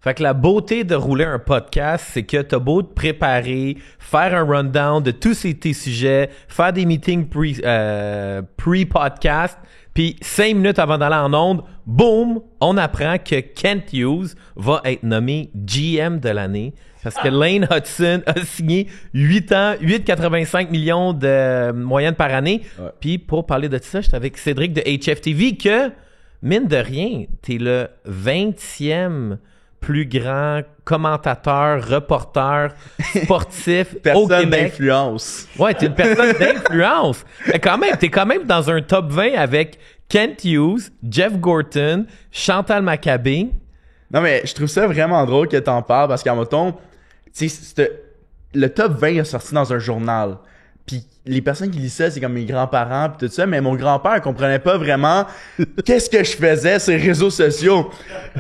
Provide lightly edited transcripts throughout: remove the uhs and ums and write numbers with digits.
Fait que la beauté de rouler un podcast, c'est que t'as beau te préparer, faire un rundown de tous tes sujets, faire des meetings pre-podcast, puis 5 minutes avant d'aller en onde, boum, on apprend que Kent Hughes va être nommé GM de l'année parce que Lane Hutson a signé 8 ans, 8,85 millions de moyenne par année. Ouais. Puis pour parler de ça, j'étais avec Cédric de HFTV que, mine de rien, t'es le 20e plus grand commentateur, reporter sportif au Personne Québec. d'influence. Ouais, t'es une personne d'influence. Mais quand même, t'es quand même dans un top 20 avec Kent Hughes, Jeff Gorton, Chantal Machabé. Non, mais je trouve ça vraiment drôle que t'en parles parce qu'en mettons, tu sais, le top 20 est sorti dans un journal. Puis les personnes qui lisent ça, c'est comme mes grands-parents pis tout ça, mais mon grand-père comprenait pas vraiment qu'est-ce que je faisais sur les réseaux sociaux.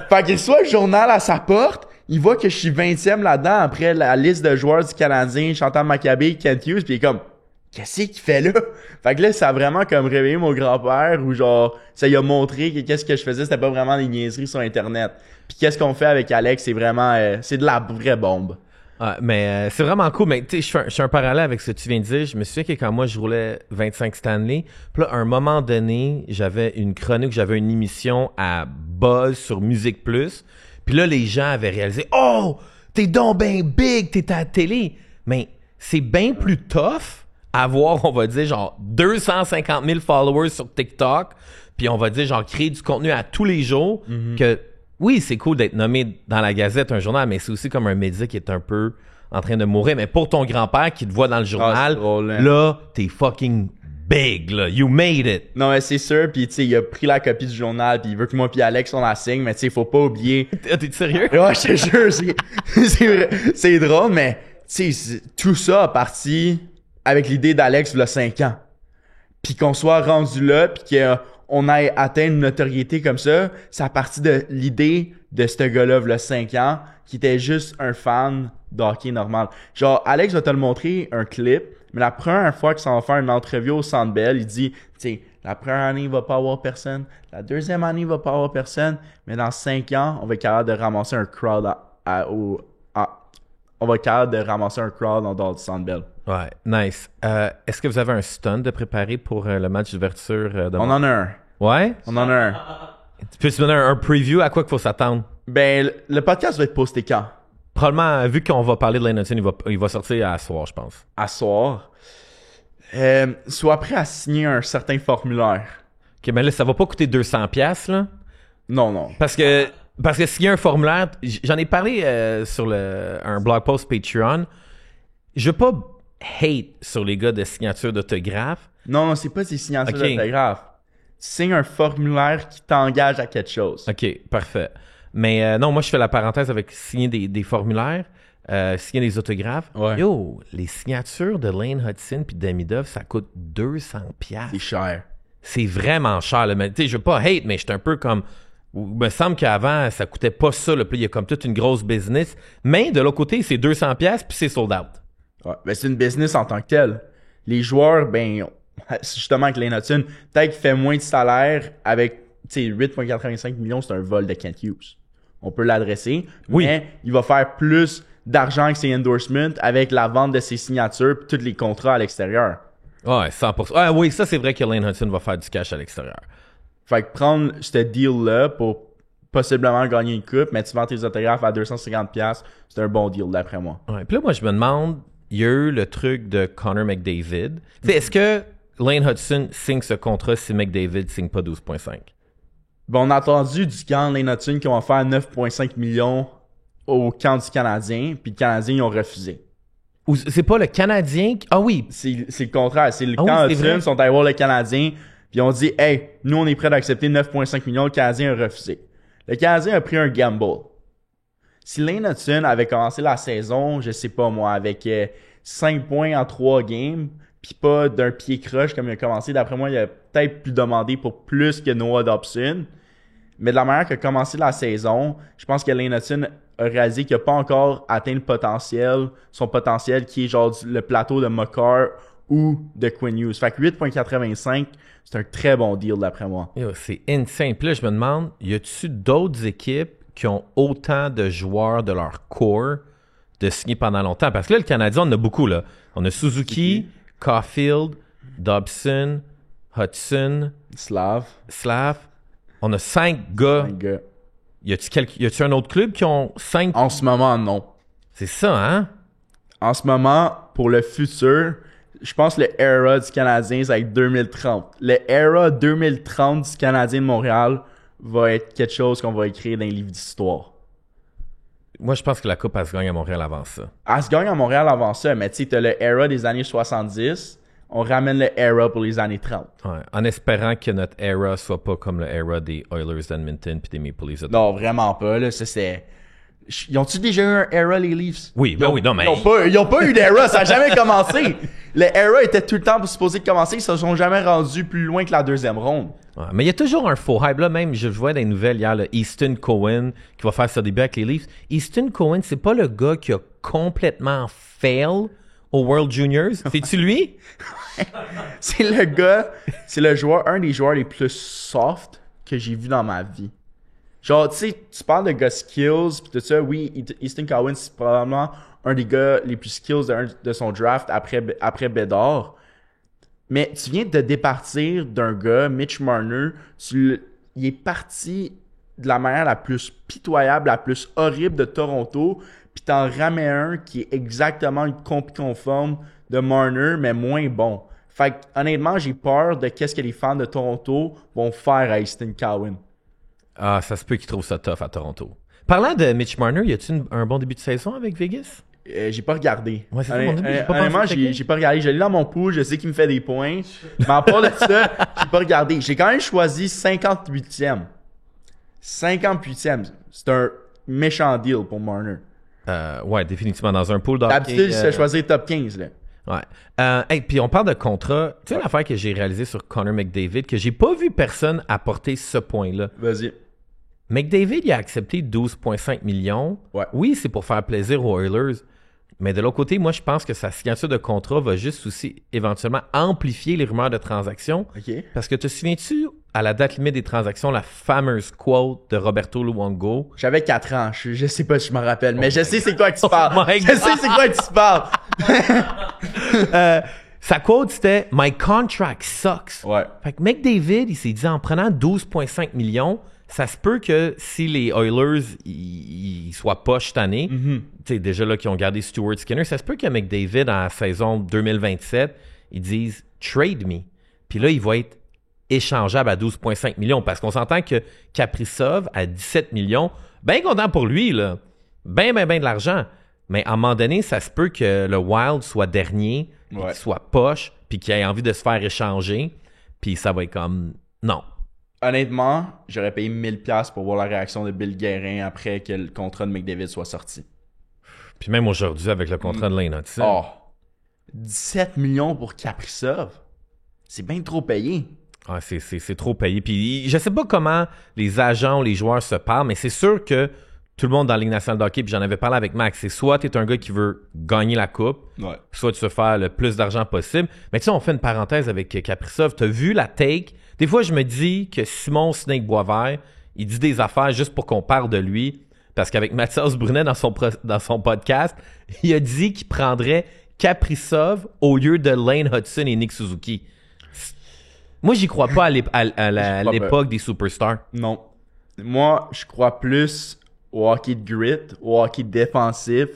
Fait qu'il reçoit le journal à sa porte, il voit que je suis 20e là-dedans après la liste de joueurs du Canadien, Chantal Machabé, Kent Hughes, pis il est comme qu'est-ce qu'il fait là? Fait que là, ça a vraiment comme réveillé mon grand-père ou genre, ça lui a montré que qu'est-ce que je faisais, c'était pas vraiment des niaiseries sur Internet. Puis qu'est-ce qu'on fait avec Alex, c'est vraiment, c'est de la vraie bombe. Ah, mais c'est vraiment cool. Mais tu sais, je fais un parallèle avec ce que tu viens de dire. Je me souviens que quand moi, je roulais 25 Stanley, puis là, à un moment donné, j'avais une chronique, j'avais une émission à Buzz sur Musique Plus. Puis là, les gens avaient réalisé « Oh, t'es donc ben big, t'es à la télé! » Mais c'est bien plus tough avoir, on va dire, genre 250 000 followers sur TikTok, puis on va dire, genre, créer du contenu à tous les jours, que oui, c'est cool d'être nommé dans la Gazette, un journal, mais c'est aussi comme un média qui est un peu en train de mourir. Mais pour ton grand-père qui te voit dans le journal, drôle, hein. là, t'es fucking big, là. You made it. Non, mais c'est sûr, pis tu sais, il a pris la copie du journal, pis il veut que moi pis Alex on la signe, mais tu sais, faut pas oublier. T'es sérieux? Ouais, je te jure, c'est vrai, c'est drôle, mais tu sais, tout ça a parti avec l'idée d'Alex il y a 5 ans. Puis qu'on soit rendu là, puis qu'on ait atteint une notoriété comme ça a parti de l'idée de ce gars-là il y a 5 ans, qui était juste un fan d'hockey normal. Genre, Alex va te le montrer, un clip, mais la première fois qu'il s'en va faire une entrevue au Centre Bell, il dit, tu sais, la première année, il va pas avoir personne. La deuxième année, il va pas avoir personne. Mais dans 5 ans, on va être capable de ramasser un crowd on va être capable de ramasser un crowd en dehors du Centre Bell. Ouais, nice. Est-ce que vous avez un stunt de préparer pour le match d'ouverture demain? On en a un. Ouais? On en a un. Tu peux te donner un preview à quoi qu'il faut s'attendre? Ben, le podcast va être posté quand? Probablement, vu qu'on va parler de Lane Hutson, il va sortir à soir, je pense. À soir. Sois prêt à signer un certain formulaire. OK, mais là, ça va pas coûter 200$, là? Non. Parce que s'il y a un formulaire, j'en ai parlé sur un blog post Patreon. Je veux pas hate sur les gars de signature d'autographe. Non, c'est pas des signatures Ok. d'autographe. Tu signes un formulaire qui t'engage à quelque chose. OK, parfait. Mais non, moi, je fais la parenthèse avec signer des formulaires, signer des autographes. Ouais. Yo, les signatures de Lane Hutson puis Demidov, ça coûte 200$. C'est cher. C'est vraiment cher, là. Mais tu sais, je veux pas hate, mais j'étais un peu comme... Il me semble qu'avant, ça coûtait pas ça, là. Puis il y a comme toute une grosse business. Mais de l'autre côté, c'est 200$ puis c'est sold out. Ouais, ben c'est une business en tant que telle. Les joueurs, ben, justement avec Lane Hutson, peut-être qu'il fait moins de salaire avec, tu sais, 8,85 millions, c'est un vol de Kent Hughes. On peut l'adresser, Oui. mais il va faire plus d'argent avec ses endorsements avec la vente de ses signatures et tous les contrats à l'extérieur. Ouais, 100%. Ah oui, ça, c'est vrai que Lane Hutson va faire du cash à l'extérieur. Fait que prendre ce deal-là pour possiblement gagner une coupe, mais tu vends tes autographes à 250$, c'est un bon deal d'après moi. Ouais. Puis là, moi, je me demande, il y a eu le truc de Connor McDavid. Tu sais, est-ce que Lane Hutson signe ce contrat si McDavid signe pas 12,5? Bon, on a entendu du camp de Lane Hutson qui vont faire 9,5 millions au camp du Canadien, puis le Canadien, ils ont refusé. Ou c'est pas le Canadien qui... Ah oui, C'est le contraire. C'est le Ah camp oui, c'est Hudson, vrai. sont allés voir le Canadien, puis ils ont dit « Hey, nous, on est prêts d'accepter 9,5 millions. » Le Canadien a refusé. Le Canadien a pris un gamble. Si Lane Hutson avait commencé la saison, je sais pas moi, avec 5 points en 3 games, puis pas d'un pied croche comme il a commencé, d'après moi, il a peut-être pu demander pour plus que Noah Dobson. Mais de la manière qu'a commencé la saison, je pense que Lane Hutson a réalisé qu'il n'a pas encore atteint son potentiel qui est genre le plateau de Makar ou de Quinn Hughes. Fait que 8,85, c'est un très bon deal d'après moi. yo, c'est insane. Puis là, je me demande, y a-tu d'autres équipes qui ont autant de joueurs de leur core de signer pendant longtemps? Parce que là, le Canadien, on en a beaucoup, là. On a Suzuki, Caulfield, Dobson, Hudson, Slav. On a 5 gars. 5 gars. Y a-tu un autre club qui ont 5? En ce moment, non. C'est ça, hein? En ce moment, pour le futur, je pense que le era du Canadien, c'est avec 2030. Le era 2030 du Canadien de Montréal va être quelque chose qu'on va écrire dans les livres d'histoire. Moi, je pense que la Coupe, elle se gagne à Montréal avant ça. Elle se gagne à Montréal avant ça, mais tu sais, t'as le era des années 70, on ramène le era pour les années 30. Ouais, en espérant que notre era soit pas comme le era des Oilers d'Edmonton puis des Maple Leafs. Non, vraiment pas, là, ça c'est... Ils ont-tu déjà eu un era, les Leafs? Oui, ben oui, non, mais... Ils ont pas eu d'era, ça a jamais commencé. Le era était tout le temps supposé commencer, ils se sont jamais rendus plus loin que la deuxième ronde. Ouais, mais il y a toujours un faux hype. Là, même, je vois dans les nouvelles hier, là, Easton Cohen, qui va faire son début avec les Leafs. Easton Cohen, c'est pas le gars qui a complètement fail au World Juniors. C'est-tu lui? C'est le gars, c'est le joueur, un des joueurs les plus soft que j'ai vu dans ma vie. Genre, tu sais, tu parles de gars skills pis tout ça. Oui, Easton Cohen, c'est probablement un des gars les plus skills de son draft après Bédard. Mais tu viens de te départir d'un gars, Mitch Marner. Il est parti de la manière la plus pitoyable, la plus horrible de Toronto. Puis t'en ramènes un qui est exactement une copie conforme de Marner, mais moins bon. Fait que, honnêtement, j'ai peur de qu'est-ce que les fans de Toronto vont faire à Easton Cohen. Ah, ça se peut qu'il trouve ça tough à Toronto. Parlant de Mitch Marner, y a-tu un bon début de saison avec Vegas? J'ai pas regardé. Ouais, c'est mon début. Honnêtement, j'ai pas regardé. Je l'ai dans mon pool, je sais qu'il me fait des points. Mais en part de ça, j'ai pas regardé. J'ai quand même choisi 58e. 58e. C'est un méchant deal pour Marner. Ouais, définitivement dans un pool d'hockey. D'habitude, il se fait choisir top 15, là. Ouais. Hey, puis on parle de contrat. Tu sais, une affaire que j'ai réalisée sur Connor McDavid, que j'ai pas vu personne apporter ce point-là. Vas-y. McDavid, il a accepté 12,5 millions. Ouais. Oui, c'est pour faire plaisir aux Oilers. Mais de l'autre côté, moi, je pense que sa signature de contrat va juste aussi éventuellement amplifier les rumeurs de transactions. OK. Parce que te souviens-tu, à la date limite des transactions, la fameuse quote de Roberto Luongo? J'avais 4 ans. Je sais pas si je me rappelle, mais je sais c'est quoi que tu parles. my Je sais c'est quoi que tu parles. Sa quote, c'était « My contract sucks ». Ouais. Fait que McDavid, il s'est dit, en prenant 12,5 millions, ça se peut que si les Oilers ils soient poches cette année, tu sais, déjà là, qui ont gardé Stuart Skinner, ça se peut que McDavid, en saison 2027, ils disent « Trade me ». Puis là, il va être échangeable à 12,5 millions. Parce qu'on s'entend que Kaprizov, à 17 millions, bien content pour lui, là. Ben de l'argent. Mais à un moment donné, ça se peut que le Wild soit dernier, Ouais. qu'il soit poche, puis qu'il ait envie de se faire échanger. Puis ça va être comme... Non. Honnêtement, j'aurais payé 1000$ pour voir la réaction de Bill Guérin après que le contrat de McDavid soit sorti. Puis même aujourd'hui, avec le contrat de Lane Hudson. Oh! 17 millions pour Kaprizov? C'est bien trop payé. Ah, c'est trop payé. Puis je sais pas comment les agents ou les joueurs se parlent, mais c'est sûr que tout le monde dans la Ligue nationale de hockey, puis j'en avais parlé avec Max, c'est soit tu es un gars qui veut gagner la coupe, Ouais. soit tu veux faire le plus d'argent possible. Mais tu sais, on fait une parenthèse avec Kaprizov. Tu as vu la take? Des fois, je me dis que Simon Snake Boisvert, il dit des affaires juste pour qu'on parle de lui. Parce qu'avec Mathias Brunet, dans son podcast, il a dit qu'il prendrait Kaprizov au lieu de Lane Hudson et Nick Suzuki. Moi, j'y crois pas à l'époque des superstars. Non. Moi, je crois plus au hockey de grit, au hockey défensif,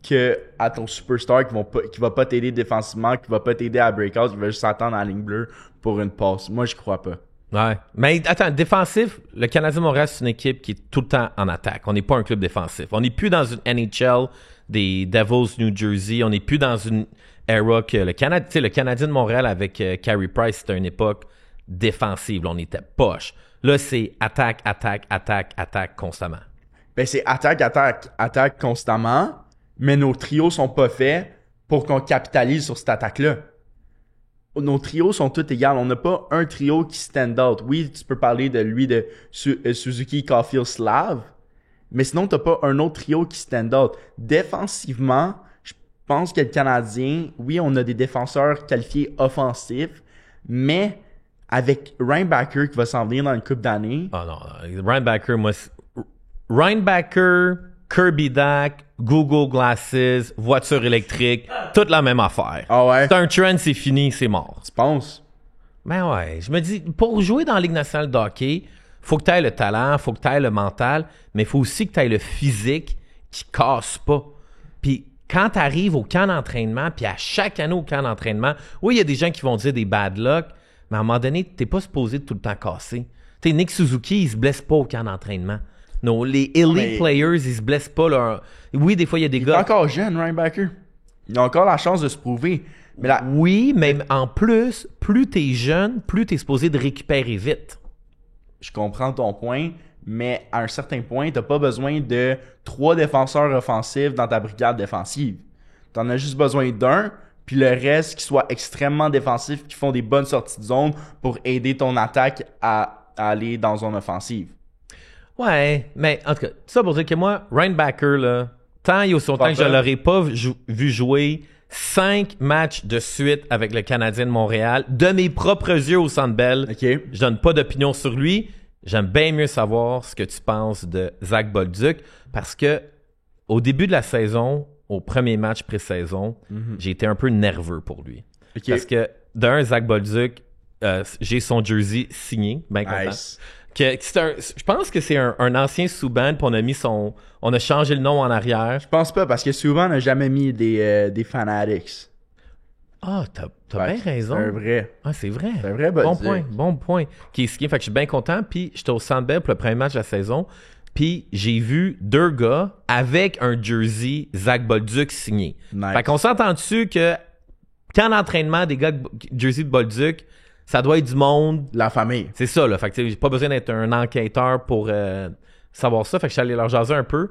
que à ton superstar qui va pas t'aider défensivement, qui va pas t'aider à breakout, qui va juste s'attendre à la ligne bleue pour une passe. Moi, je crois pas. Ouais. Mais attends, défensif, le Canadien Montréal, c'est une équipe qui est tout le temps en attaque. On n'est pas un club défensif. On n'est plus dans une NHL des Devils New Jersey. On n'est plus dans une era que le Canadien de Montréal avec Carey Price, c'était une époque défensive. Là, on était poche. Là, c'est attaque constamment. Ben, c'est attaque constamment, mais nos trios sont pas faits pour qu'on capitalise sur cette attaque-là. Nos trios sont tous égaux. On n'a pas un trio qui stand out. Oui, tu peux parler de lui, de Suzuki, Caulfield, Slav, mais sinon, t'as pas un autre trio qui stand out. Défensivement, je pense que le Canadien, oui, on a des défenseurs qualifiés offensifs, mais avec Ryan Backer qui va s'en venir dans une couple d'années. Ah non, Ryan Backer, moi, Rhinebacker, Kirby Dak, Google Glasses, voiture électrique, toute la même affaire. Ah ouais? C'est un trend, c'est fini, c'est mort. Tu penses? Ben ouais, je me dis, pour jouer dans la Ligue nationale de hockey, faut que tu aies le talent, faut que tu aies le mental, mais il faut aussi que tu aies le physique qui casse pas. Puis quand tu arrives au camp d'entraînement, puis à chaque année au camp d'entraînement, oui, il y a des gens qui vont dire des bad luck, mais à un moment donné, t'es pas supposé de tout le temps casser. Tu sais, Nick Suzuki, il se blesse pas au camp d'entraînement. Non, les elite players, ils se blessent pas. Oui, des fois, il y a des Il gars... est encore jeune, Rhinebacker. Il a encore la chance de se prouver. Mais là, Oui, mais en plus, plus t'es jeune, plus t'es supposé de récupérer vite. je comprends ton point, mais à un certain point, t'as pas besoin de 3 défenseurs offensifs dans ta brigade défensive. T'en as juste besoin d'un, puis le reste qui soit extrêmement défensif, qui font des bonnes sorties de zone pour aider ton attaque à aller dans zone offensive. Ouais, mais en tout cas, ça pour dire que moi, Rhinebacker, là, tant il y a son temps que je l'aurais pas vu jouer 5 matchs de suite avec le Canadien de Montréal, de mes propres yeux au Centre Bell. OK. Je donne pas d'opinion sur lui. J'aime bien mieux savoir ce que tu penses de Zach Bolduc parce que au début de la saison, au premier match pré-saison, j'ai été un peu nerveux pour lui. OK. Parce que d'un, Zach Bolduc, j'ai son jersey signé, bien content. Nice. Je pense que c'est un ancien Subban, puis on a changé le nom en arrière. Je pense pas, parce que souvent, on n'a jamais mis des Fanatics. Ah, t'as Ouais, bien raison. C'est un vrai. Ah, c'est vrai. C'est un vrai Bon Bolduc. point, bon point. Qui est skié. Fait que je suis bien content. Puis j'étais au Centre Bell pour le premier match de la saison. Puis j'ai vu 2 gars avec un jersey Zach Bolduc signé. Nice. Fait qu'on s'entend dessus que quand l'entraînement des gars jersey de Bolduc, ça doit être du monde. La famille. C'est ça, là. Fait que j'ai pas besoin d'être un enquêteur pour savoir ça. Fait que je suis allé leur jaser un peu.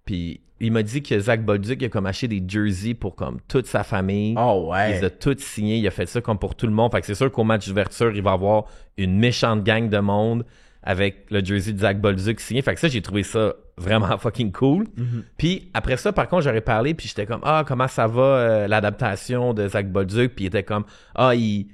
Puis il m'a dit que Zach Bolduc il a comme acheté des jerseys pour comme toute sa famille. Oh Il les a ouais. toutes signés. Il a fait ça comme pour tout le monde. Fait que c'est sûr qu'au match d'ouverture, il va avoir une méchante gang de monde avec le jersey de Zach Bolduc signé. Fait que ça, j'ai trouvé ça vraiment fucking cool. Puis après ça, par contre, j'aurais parlé puis j'étais comme, comment ça va l'adaptation de Zach Bolduc? Puis il était comme, il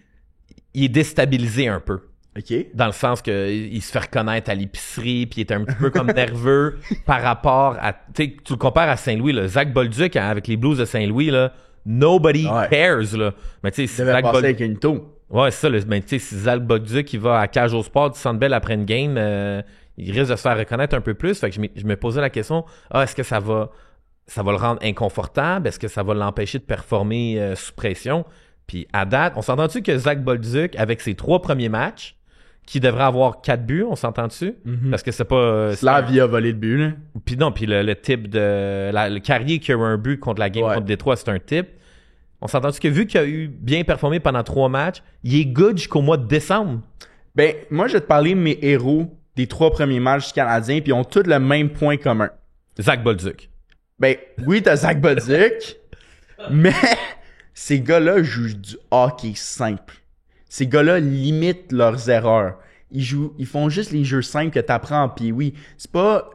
est déstabilisé un peu. OK. Dans le sens que il se fait reconnaître à l'épicerie, puis il était un petit peu comme nerveux par rapport à... Tu sais, tu le compares à Saint-Louis, là. Zach Bolduc, avec les Blues de Saint-Louis, là, nobody Ouais. cares, là. Mais tu sais, si Il devait Zach passer Bolduc... avec une taux. Ouais, c'est ça, là. Mais tu sais, si Zach Bolduc, il va à Cage au Sport du Centre Bell après une game, il risque de se faire reconnaître un peu plus. Fait que je me posais la question, est-ce que ça va le rendre inconfortable? Est-ce que ça va l'empêcher de performer sous pression? Puis à date, on s'entend-tu que Zach Bolduc, avec ses 3 premiers matchs, qui devrait avoir 4 buts, on s'entend dessus? Parce que c'est pas... Slavia a volé le but, là. Puis non, puis le type de... le Carrier qui a eu un but contre la game Ouais. contre Détroit, c'est un type. On s'entend-tu que vu qu'il a eu bien performé pendant 3 matchs, il est good jusqu'au mois de décembre? Ben, moi, je vais te parler de mes héros des 3 premiers matchs du Canadien, puis ils ont tous le même point commun. Zach Bolduc. Ben, oui, t'as Zach Bolduc, mais ces gars-là jouent du hockey simple. Ces gars-là limitent leurs erreurs. Ils font juste les jeux simples que t'apprends en pee-wee. C'est pas...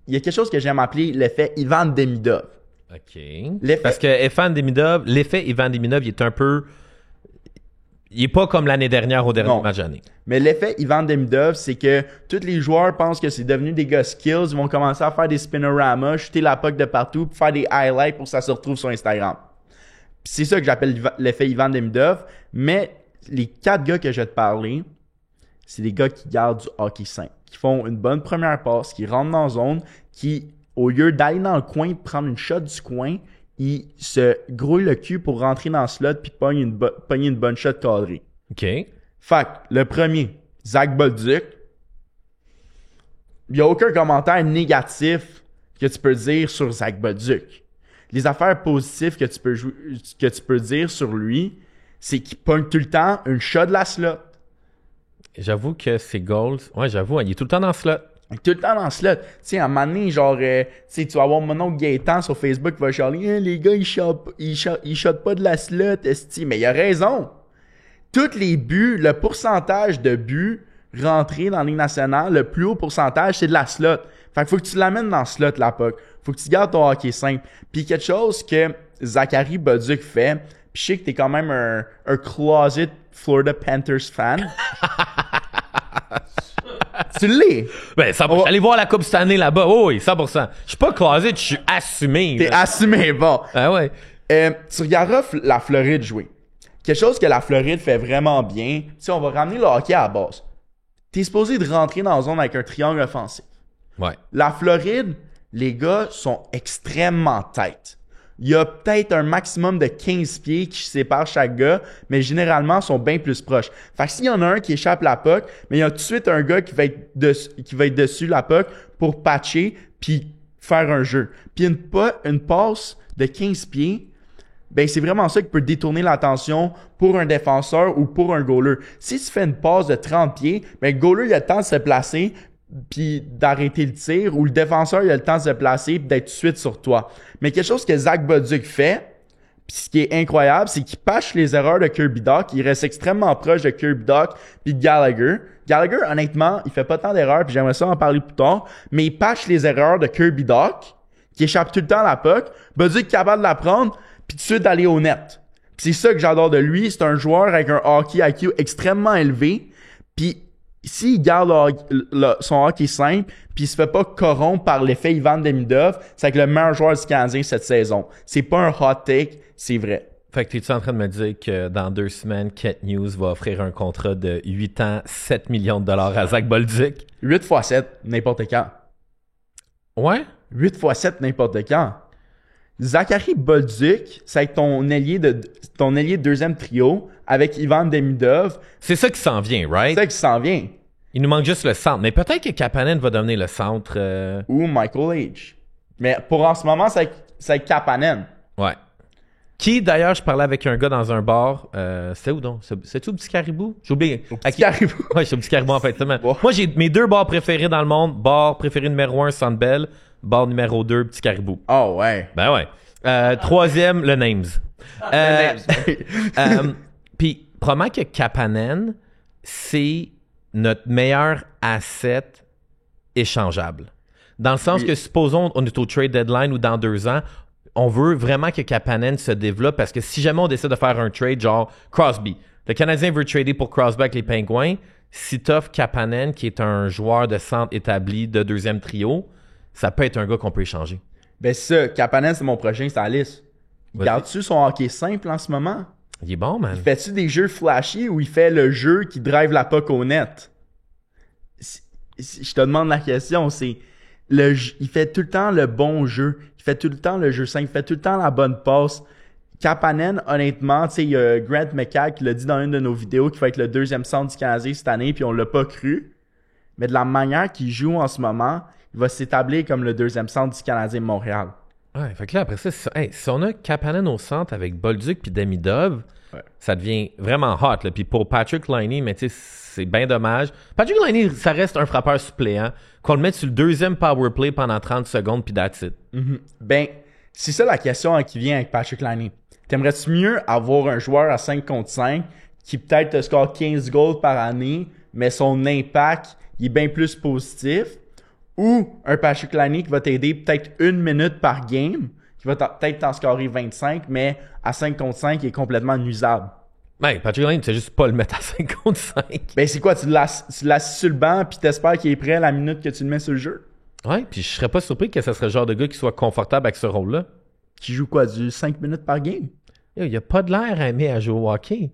Il y a quelque chose que j'aime appeler l'effet Ivan Demidov. OK. L'effet- Parce que l'effet Ivan Demidov, il est un peu... Il est pas comme l'année dernière au dernier Non. match d'année. Mais l'effet Ivan Demidov, c'est que tous les joueurs pensent que c'est devenu des gars skills. Ils vont commencer à faire des spinoramas, shooter la puck de partout, puis faire des highlights pour que ça se retrouve sur Instagram. Puis c'est ça que j'appelle l'effet Ivan Demidov. Mais les 4 gars que je vais te parler, c'est des gars qui gardent du hockey simple, qui font une bonne première passe, qui rentrent dans la zone, qui, au lieu d'aller dans le coin, prendre une shot du coin, ils se grouillent le cul pour rentrer dans le slot puis pogner une bonne shot cadrée. OK. Fait que, le premier, Zach Bolduc. Il n'y a aucun commentaire négatif que tu peux dire sur Zach Bolduc. Les affaires positives que tu peux dire sur lui, c'est qu'il pogne tout le temps une shot de la slot. J'avoue que ses goals... Ouais, j'avoue, il est tout le temps dans le slot. Il est tout le temps dans le slot. Tu sais, à un moment donné, genre, tu sais, tu vas avoir mon oncle Gaétan sur Facebook qui va chialer, les gars, ils shotent pas de la slot, esti. Mais il a raison. Tous les buts, le pourcentage de buts rentrés dans la Ligue nationale, le plus haut pourcentage, c'est de la slot. Fait que faut que tu l'amènes dans le slot, la puck. Faut que tu gardes ton hockey simple. Puis quelque chose que Zachary Bolduc fait, puis je sais que t'es quand même un closet Florida Panthers fan. Tu l'es. Ben, allez voir la Coupe Stanley là-bas. Oh, oui, 100%. Je suis pas closet, je suis assumé. T'es là. assumé, bon. Ah ouais. Tu regarderas la Floride jouer. Quelque chose que la Floride fait vraiment bien, tu sais, on va ramener le hockey à la base. T'es supposé de rentrer dans la zone avec un triangle offensif. Ouais. La Floride, les gars sont extrêmement tight. Il y a peut-être un maximum de 15 pieds qui séparent chaque gars, mais généralement, ils sont bien plus proches. Fait que s'il y en a un qui échappe la puck, mais il y a tout de suite un gars qui va être dessus la puck pour patcher puis faire un jeu. Puis une passe de 15 pieds, ben c'est vraiment ça qui peut détourner l'attention pour un défenseur ou pour un goaler. Si tu fais une passe de 30 pieds, ben le goaler il a le temps de se placer puis d'arrêter le tir, ou le défenseur il a le temps de se placer puis d'être tout de suite sur toi. Mais quelque chose que Zach Bolduc fait, puis ce qui est incroyable, c'est qu'il patche les erreurs de Kirby Dach. Il reste extrêmement proche de Kirby Dach puis de Gallagher. Gallagher, honnêtement, il fait pas tant d'erreurs, puis j'aimerais ça en parler plus tard, mais il patche les erreurs de Kirby Dach, qui échappe tout le temps à la puck. Bolduc est capable de la prendre puis tout de suite d'aller au net. Puis c'est ça que j'adore de lui. C'est un joueur avec un hockey IQ extrêmement élevé. Puis s'il garde son hockey simple, puis il se fait pas corrompre par l'effet Ivan Demidov, c'est avec le meilleur joueur du Canadien cette saison. C'est pas un hot take, c'est vrai. Fait que t'es-tu en train de me dire que dans 2 semaines, Kent News va offrir un contrat de 8 ans, 7 millions de dollars à Zach Bolduc? 8 x 7, n'importe quand. Ouais? 8 x 7, n'importe quand. Zachary Bolduc, c'est avec ton ailier de deuxième trio, avec Ivan Demidov. C'est ça qui s'en vient, right? C'est ça qui s'en vient. Il nous manque juste le centre. Mais peut-être que Kapanen va devenir le centre. Ou Michael H. Mais pour en ce moment, c'est avec Kapanen. Ouais. Qui, d'ailleurs, je parlais avec un gars dans un bar. C'était où donc? C'est-tu au Petit Caribou? J'ai oublié. Au Petit Caribou? Ouais, c'est au Petit Caribou en fait. Wow. Moi, j'ai mes 2 bars préférés dans le monde. Bar préféré numéro 1, Centre Bell. Bar numéro 2, Petit Caribou. Oh ouais. Ben ouais. 3e, le Names. Puis, probablement que Kapanen, c'est notre meilleur asset échangeable. Dans le sens que, supposons, on est au trade deadline ou dans 2 ans, on veut vraiment que Kapanen se développe parce que si jamais on décide de faire un trade, genre Crosby, le Canadien veut trader pour Crosby avec les Penguins, si t'offres Kapanen, qui est un joueur de centre établi de 2e trio, ça peut être un gars qu'on peut échanger. Ben c'est ça, Kapanen, c'est mon prochain, c'est Alice. Regardes-tu son hockey simple en ce moment? Il est bon, man. Fais-tu des jeux flashy ou il fait le jeu qui drive la puck au net? Je te demande la question, c'est... il fait tout le temps le bon jeu. Il fait tout le temps le jeu simple. Il fait tout le temps la bonne passe. Kapanen, honnêtement, tu sais, il y a Grant McCall qui l'a dit dans une de nos vidéos qu'il va être le 2e centre du Canadien cette année, puis on l'a pas cru. Mais de la manière qu'il joue en ce moment, il va s'établir comme le 2e centre du Canadien de Montréal. Ouais, fait que là, après ça, si on a Kapanen au centre avec Bolduc puis Demidov, ça devient vraiment hot. Là. Puis pour Patrick Laine, mais tu sais, c'est bien dommage. Patrick Laine, ça reste un frappeur suppléant, qu'on le mette sur le 2e power play pendant 30 secondes, puis that's it. Mm-hmm. Ben, c'est ça la question qui vient avec Patrick Laine. T'aimerais-tu mieux avoir un joueur à 5 contre 5 qui peut-être te score 15 goals par année, mais son impact il est bien plus positif, ou un Patrick Laine qui va t'aider peut-être 1 minute par game, qui va peut-être t'en scorer 25, mais à 5 contre 5, il est complètement nuisable. Ben, Patrick Laine, tu sais juste pas le mettre à 5 contre 5. Ben, c'est quoi? Tu l'assis sur le banc, puis t'espères qu'il est prêt à la minute que tu le mets sur le jeu? Ouais, puis je serais pas surpris que ça serait le genre de gars qui soit confortable avec ce rôle-là. Qui joue quoi? Du 5 minutes par game? Il a pas de l'air à aimer à jouer au hockey.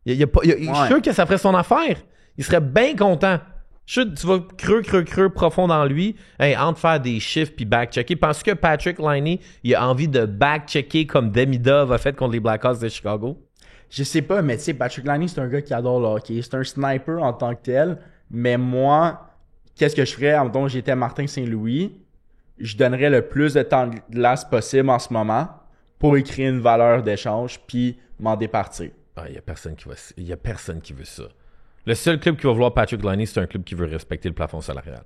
Je suis sûr que ça ferait son affaire. Il serait bien content. Je suis sûr que tu vas creux profond dans lui. Hey, entre faire des chiffres puis back-checker. Penses-tu que Patrick Laine, il a envie de back-checker comme Demidov a fait contre les Blackhawks de Chicago? Je sais pas, mais tu sais, Patrick Laine, c'est un gars qui adore le hockey. C'est un sniper en tant que tel. Mais moi, qu'est-ce que je ferais? Mettons, j'étais Martin Saint-Louis. Je donnerais le plus de temps de glace possible en ce moment pour écrire une valeur d'échange puis m'en départir. Il y a personne qui veut ça. Le seul club qui va vouloir Patrick Laine, c'est un club qui veut respecter le plafond salarial.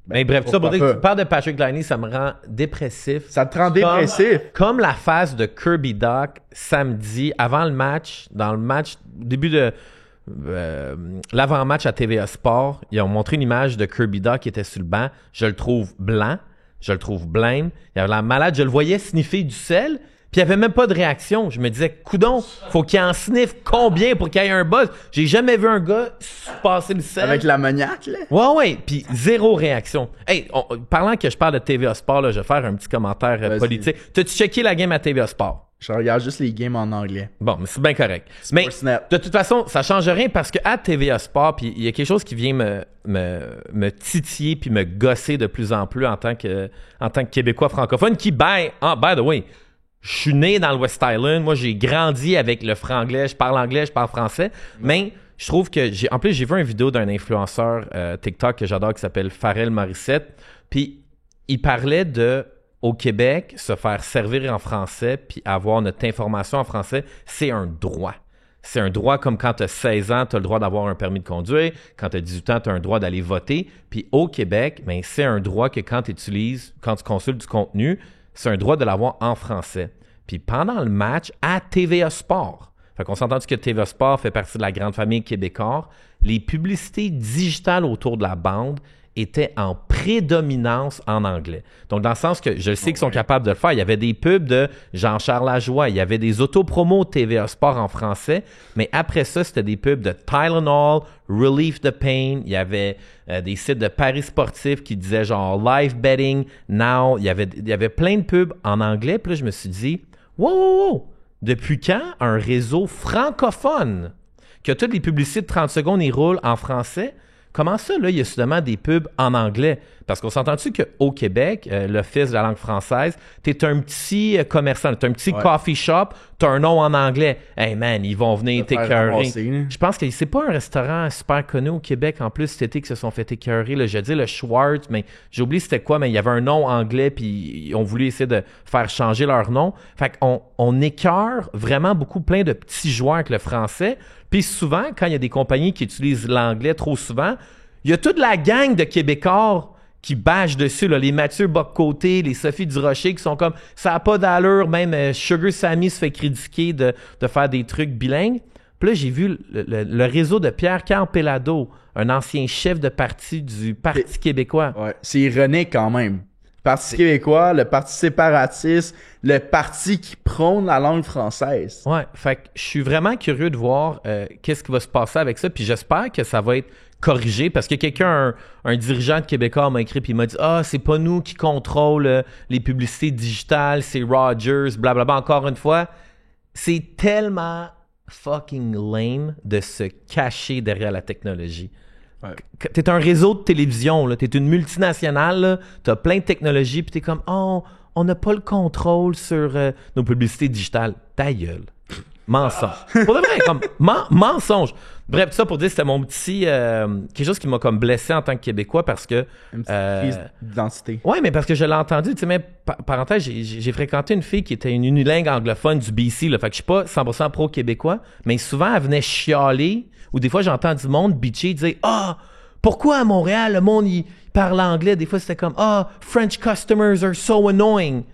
Mais bref, ça pour dire que tu parles de Patrick Laine, ça me rend dépressif. Ça te rend dépressif? Comme la phase de Kirby Dach samedi, avant le match, dans le match, début de l'avant-match à TVA Sport, ils ont montré une image de Kirby Dach qui était sur le banc. Je le trouve blanc, je le trouve blême. Il avait l'air malade, je le voyais sniffer du sel. Puis il n'y avait même pas de réaction. Je me disais, coudon, faut qu'il en sniffe combien pour qu'il y ait un buzz? J'ai jamais vu un gars passer le sel. Avec l'ammoniaque, là? Ouais. Puis zéro réaction. Hey, parlant que je parle de TVA Sport, là, je vais faire un petit commentaire politique. T'as-tu checké la game à TVA Sport? Je regarde juste les games en anglais. Bon, mais c'est bien correct. Mais de toute façon, ça change rien parce que à TVA Sport, puis il y a quelque chose qui vient me titiller puis me gosser de plus en plus en tant que Québécois francophone qui, by the way, je suis né dans le West Island. Moi, j'ai grandi avec le franglais. Je parle anglais, je parle français. Mais je trouve que en plus, j'ai vu une vidéo d'un influenceur TikTok que j'adore qui s'appelle Pharrell Morissette. Puis il parlait de au Québec, se faire servir en français puis avoir notre information en français, c'est un droit. C'est un droit comme quand tu as 16 ans, tu as le droit d'avoir un permis de conduire. Quand tu as 18 ans, tu as un droit d'aller voter. Puis au Québec, ben, c'est un droit que quand tu consultes du contenu, c'est un droit de l'avoir en français. Puis pendant le match, à TVA Sport, fait qu'on s'entend que TVA Sport fait partie de la grande famille québécoise, les publicités digitales autour de la bande étaient en prédominance en anglais. Donc, dans le sens que je sais qu'ils sont capables de le faire. Il y avait des pubs de Jean-Charles Lajoie, il y avait des autopromos TVA Sport en français, mais après ça, c'était des pubs de Tylenol, Relief the Pain, il y avait des sites de paris sportifs qui disaient genre Live Betting Now, il y avait plein de pubs en anglais, puis là, je me suis dit, wow, depuis quand un réseau francophone, que toutes les publicités de 30 secondes, ils roulent en français? Comment ça, là, il y a soudainement des pubs en anglais? Parce qu'on s'entend-tu qu'au Québec, l'Office de la langue française, t'es un petit commerçant, t'es un petit coffee shop, t'as un nom en anglais. Hey man, ils vont venir t'écœurer. Je pense que c'est pas un restaurant super connu au Québec, en plus, cet été, qui se sont fait écœurer. Là, je dis le Schwartz, mais j'ai oublié c'était quoi, mais il y avait un nom anglais, puis ils ont voulu essayer de faire changer leur nom. Fait qu'on écœure vraiment beaucoup plein de petits joueurs avec le français. Puis souvent, quand il y a des compagnies qui utilisent l'anglais trop souvent, il y a toute la gang de Québécois qui bâchent dessus, là, les Mathieu Bock-Côté, les Sophie Durocher, qui sont comme « ça n'a pas d'allure », même Sugar Sammy se fait critiquer de faire des trucs bilingues. Puis là, j'ai vu le réseau de Pierre-Carl Péladeau, un ancien chef de parti du Parti québécois. Ouais, c'est ironique quand même. Parti québécois, le parti séparatiste, le parti qui prône la langue française. Ouais, fait que je suis vraiment curieux de voir qu'est-ce qui va se passer avec ça, puis j'espère que ça va être corrigé, parce que un dirigeant de Québécois m'a écrit puis il m'a dit « Ah, c'est pas nous qui contrôlent les publicités digitales, c'est Rogers, blablabla. » Encore une fois, c'est tellement fucking lame de se cacher derrière la technologie. Ouais. T'es un réseau de télévision, là, t'es une multinationale, là, t'as plein de technologies, puis t'es comme « Oh, on n'a pas le contrôle sur nos publicités digitales. » Ta gueule. Mensonge. Pour de vrai, comme mensonge. Bref, tout ça pour dire c'était mon petit quelque chose qui m'a comme blessé en tant que Québécois parce que une petite crise d'identité. Ouais, mais parce que je l'ai entendu, tu sais, mais parenthèse, j'ai fréquenté une fille qui était une unilingue anglophone du BC, là, fait que je suis pas 100% pro-québécois, mais souvent elle venait chialer ou des fois j'entends du monde bitcher dire « pourquoi à Montréal le monde il parle anglais? » Des fois c'était comme « French customers are so annoying. »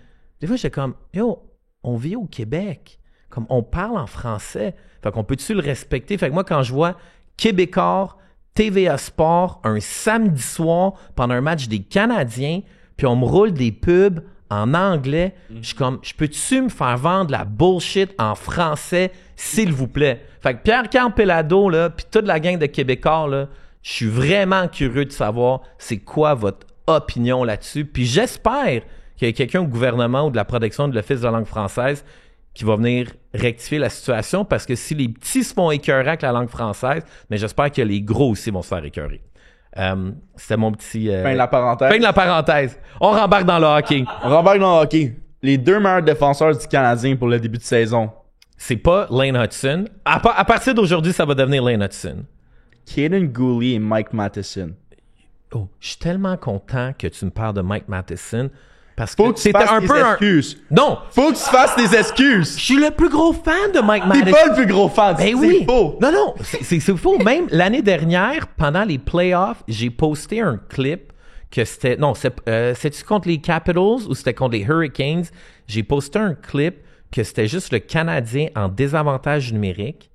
Des fois j'étais comme « Yo, on vit au Québec. » Comme on parle en français. Fait qu'on peut-tu le respecter? Fait que moi, quand je vois Québécois, TVA Sport, un samedi soir, pendant un match des Canadiens, puis on me roule des pubs en anglais, je suis comme, je peux-tu me faire vendre la bullshit en français, s'il vous plaît? Fait que Pierre-Carl Péladeau, là, puis toute la gang de Québécois, là, je suis vraiment curieux de savoir c'est quoi votre opinion là-dessus. Puis j'espère qu'il y a quelqu'un au gouvernement ou de la protection de l'Office de la langue française qui va venir rectifier la situation, parce que si les petits se font écœurer avec la langue française, mais j'espère que les gros aussi vont se faire écœurer. C'était mon petit... Fin de la parenthèse. Fin de la parenthèse. On rembarque dans le hockey. On rembarque dans le hockey. Les deux meilleurs défenseurs du Canadien pour le début de saison. C'est pas Lane Hutson. À partir d'aujourd'hui, ça va devenir Lane Hutson. Kaden Guhle et Mike Matheson. Oh, je suis tellement content que tu me parles de Mike Matheson. Parce que c'était un peu excuses. Non! Faut que tu fasses des excuses! Je suis le plus gros fan de Mike Matheson. T'es pas le plus gros fan, ben c'est faux! Non, c'est faux. Même l'année dernière, pendant les playoffs, j'ai posté un clip que c'était... Non, c'était contre les Capitals ou c'était contre les Hurricanes? J'ai posté un clip que c'était juste le Canadien en désavantage numérique.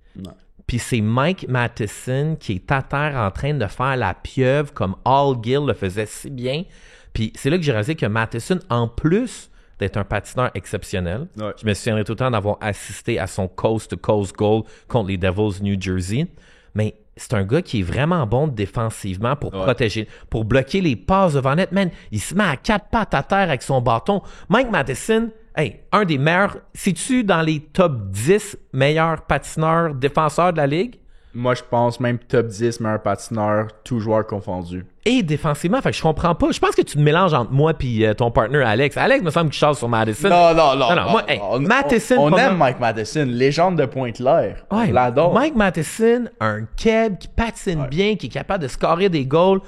Puis c'est Mike Matheson qui est à terre en train de faire la pieuvre comme Hall Gill le faisait si bien. Puis c'est là que j'ai réalisé que Matheson, en plus d'être un patineur exceptionnel. Ouais. Je me souviendrai tout le temps d'avoir assisté à son coast-to-coast goal contre les Devils New Jersey. Mais c'est un gars qui est vraiment bon défensivement pour protéger, pour bloquer les passes devant net. Man, il se met à 4 pattes à terre avec son bâton. Mike Matheson, hey, un des meilleurs. C'est-tu dans les top 10 meilleurs patineurs défenseurs de la Ligue? Moi, je pense même top 10 meilleur patineur, tout joueur confondu. Et défensivement, fait que je comprends pas. Je pense que tu te mélanges entre moi et ton partner Alex. Alex me semble qu'il chasse sur Matheson. Non. Moi, hey, Matheson... On aime Mike Matheson, légende de Pointe-Claire. Ouais, On l'adore. Mike Matheson, un keb qui patine bien, qui est capable de scorer des goals.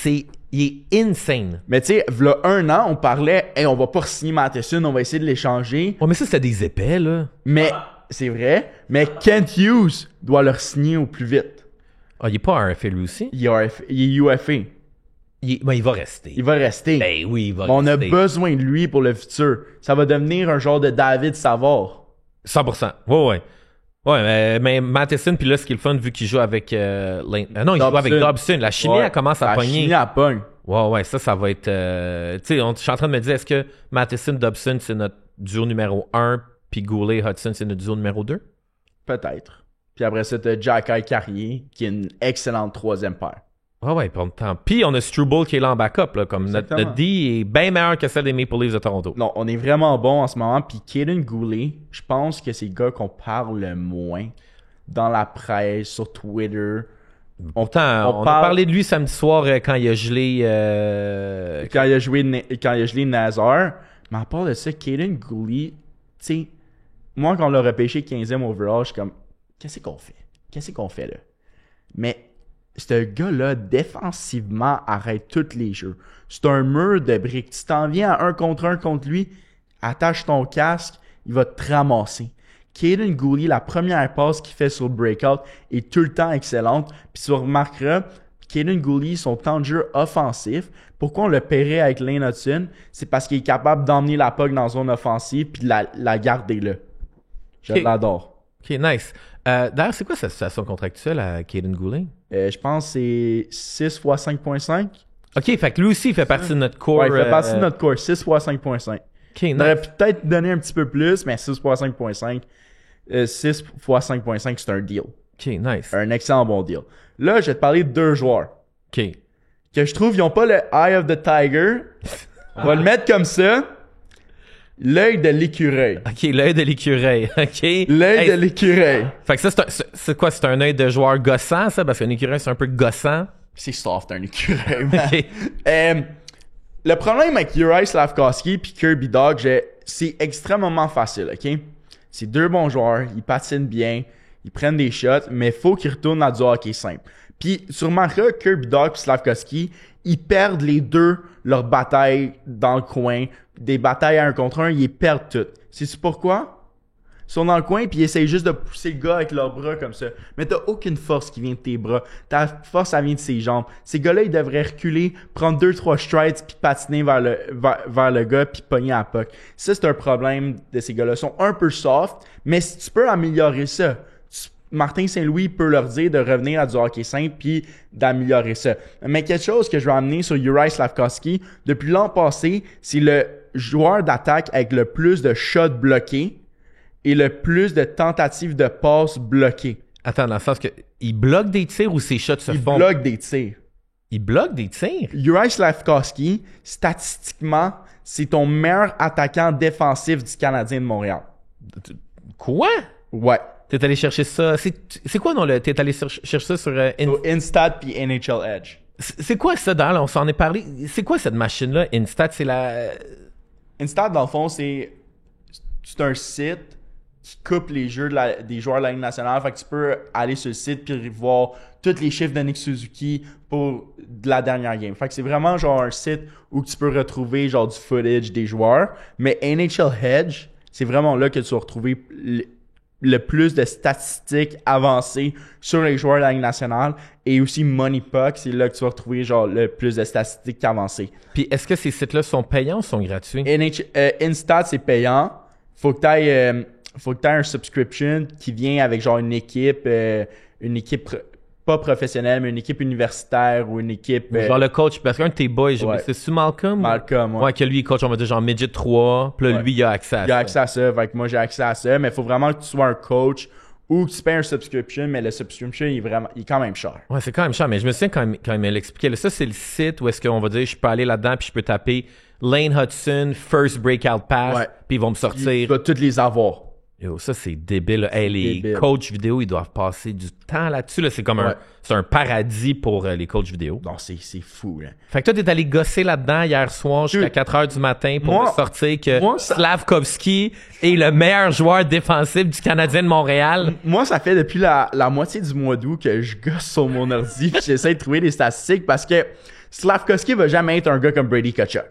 Il est insane. Mais tu sais, v'là 1 an, on parlait, hey, on va pas signer Matheson, on va essayer de l'échanger. Ouais, mais ça, c'était des épais, là. Mais, c'est vrai, mais Kent Hughes doit le signer au plus vite. Ah, il est pas un RFA, lui aussi? Il est UFA. Il va rester. Il va rester. Ben oui, il va Mais on a rester. besoin de lui pour le futur. Ça va devenir un genre de David Savard. 100%. Ouais. Ouais, mais Matheson, puis là, ce qui est le fun, vu qu'il joue avec... non, il joue avec Dobson. La chimie, elle commence à pogner. La chimie, elle pogne. Ouais, ça va être... tu sais, je suis en train de me dire, est-ce que Matheson, Dobson, c'est notre duo numéro 1, puis Goulet, Hudson, c'est notre duo numéro 2? Peut-être. Puis après ça, t'as Jacky Carrier, qui est une excellente troisième paire. Ouais, pour le temps. Puis on a Struble qui est là en backup, là, comme notre D est bien meilleur que celle des Maple Leafs de Toronto. Non, on est vraiment bon en ce moment. Puis Kaden Goulet, je pense que c'est le gars qu'on parle le moins dans la presse, sur Twitter. On a parlé de lui samedi soir quand il a gelé... Quand il a gelé Nazar. Mais à part de ça, Kaden Goulet, tu sais, moi, quand on l'a repêché 15e overall, je suis comme, qu'est-ce qu'on fait là? Mais ce gars-là, défensivement, arrête tous les jeux. C'est un mur de briques. Tu t'en viens à 1 contre 1 contre lui, attache ton casque, il va te ramasser. Kaden Goulet, la première passe qu'il fait sur le breakout est tout le temps excellente. Puis tu remarqueras, Kaden Goulet, son temps de jeu offensif, pourquoi on le paierait avec Lane Hudson? C'est parce qu'il est capable d'emmener la puck dans la zone offensive puis la garder là. Je l'adore. OK, nice. D'ailleurs, c'est quoi sa situation contractuelle à Kaden Goulet? Je pense que c'est 6 x 5.5. OK, fait que lui aussi, il fait partie de notre core. Ouais, il fait partie de notre core, 6 x 5.5. OK, nice. On aurait peut-être donné un petit peu plus, mais 6 x 5.5. 6 x 5.5, c'est un deal. OK, nice. Un excellent bon deal. Là, je vais te parler de 2 joueurs. OK. Que je trouve, ils n'ont pas le eye of the tiger. On va le mettre comme ça. L'œil de l'écureuil. OK, l'œil de l'écureuil. OK. L'œil de l'écureuil. Fait que ça, c'est quoi? C'est un œil de joueur gossant, ça? Parce qu'un écureuil, c'est un peu gossant. C'est soft, un écureuil, man. OK. Le problème avec Uri Slavkovski puis Kirby Dog, c'est extrêmement facile, OK? C'est 2 bons joueurs, ils patinent bien, ils prennent des shots, mais il faut qu'ils retournent à du hockey simple. Puis, tu remarqueras, Kirby Dog et Slavkovski, ils perdent les deux leurs batailles dans le coin. Des batailles à 1 contre 1, ils les perdent toutes. Sais-tu pourquoi? Ils sont dans le coin puis ils essayent juste de pousser le gars avec leurs bras comme ça. Mais t'as aucune force qui vient de tes bras. Ta force, elle vient de ses jambes. Ces gars-là, ils devraient reculer, prendre 2-3 strides puis patiner vers le gars puis pogner à la puck. Ça, c'est un problème de ces gars-là. Ils sont un peu soft, mais si tu peux améliorer ça, Martin Saint-Louis peut leur dire de revenir à du hockey simple puis d'améliorer ça. Mais quelque chose que je vais amener sur Uri Slavkovski, depuis l'an passé, c'est le joueur d'attaque avec le plus de shots bloqués et le plus de tentatives de passes bloquées. Attends, dans le sens que il bloque des tirs ou ses shots se font? Il bloque des tirs. Il bloque des tirs? Uri Slavkovski, statistiquement, c'est ton meilleur attaquant défensif du Canadien de Montréal. Quoi? Ouais. T'es allé chercher ça. C'est quoi, non, t'es allé chercher ça sur Instat puis NHL Edge. C'est quoi ça, d'ailleurs? On s'en est parlé. C'est quoi cette machine-là? Instat, c'est la... Instat, dans le fond, c'est un site qui coupe les jeux des joueurs de la Ligue nationale. Fait que tu peux aller sur le site puis voir tous les chiffres de Nick Suzuki pour de la dernière game. Fait que c'est vraiment genre un site où tu peux retrouver genre du footage des joueurs. Mais NHL Edge, c'est vraiment là que tu vas retrouver le plus de statistiques avancées sur les joueurs de la Ligue nationale. Et aussi Money Puck, c'est là que tu vas retrouver genre le plus de statistiques avancées. Puis est-ce que ces sites-là sont payants ou sont gratuits? Instat, c'est payant. Faut que tu ailles un subscription qui vient avec genre une équipe pas professionnelle, mais une équipe universitaire ou une équipe... Genre le coach, parce qu'un de tes boys, Ouais. c'est-tu Malcolm? Malcolm, ouais. Ouais, que lui, il coach, on va dire genre Midget 3, puis là, Ouais. lui, il a accès à Il a ça. accès à ça, fait que moi j'ai accès à ça, mais il faut vraiment que tu sois un coach ou que tu payes un subscription, mais le subscription il est quand même cher. Ouais, c'est quand même cher, mais je me souviens quand il me l'expliquait. Là, ça, c'est le site où est-ce qu'on va dire, je peux aller là-dedans, puis je peux taper Lane Hudson, First Breakout Pass, Ouais. puis ils vont me Tu sortir. vas toutes les avoir. Yo, ça, c'est débile. Là. Hey, les Débile. coachs vidéo, ils doivent passer du temps là-dessus. Là. C'est comme Ouais. c'est un paradis pour les coachs vidéo. Non, c'est fou, là. Fait que toi, t'es allé gosser là-dedans hier soir jusqu'à Dude. 4 h du matin pour Moi- me sortir que moi, ça- Slavkovski est le meilleur joueur défensif du Canadien de Montréal. Moi, ça fait depuis la moitié du mois d'août que je gosse sur mon ordi puis j'essaie de trouver des statistiques parce que Slavkovski va jamais être un gars comme Brady Tkachuk.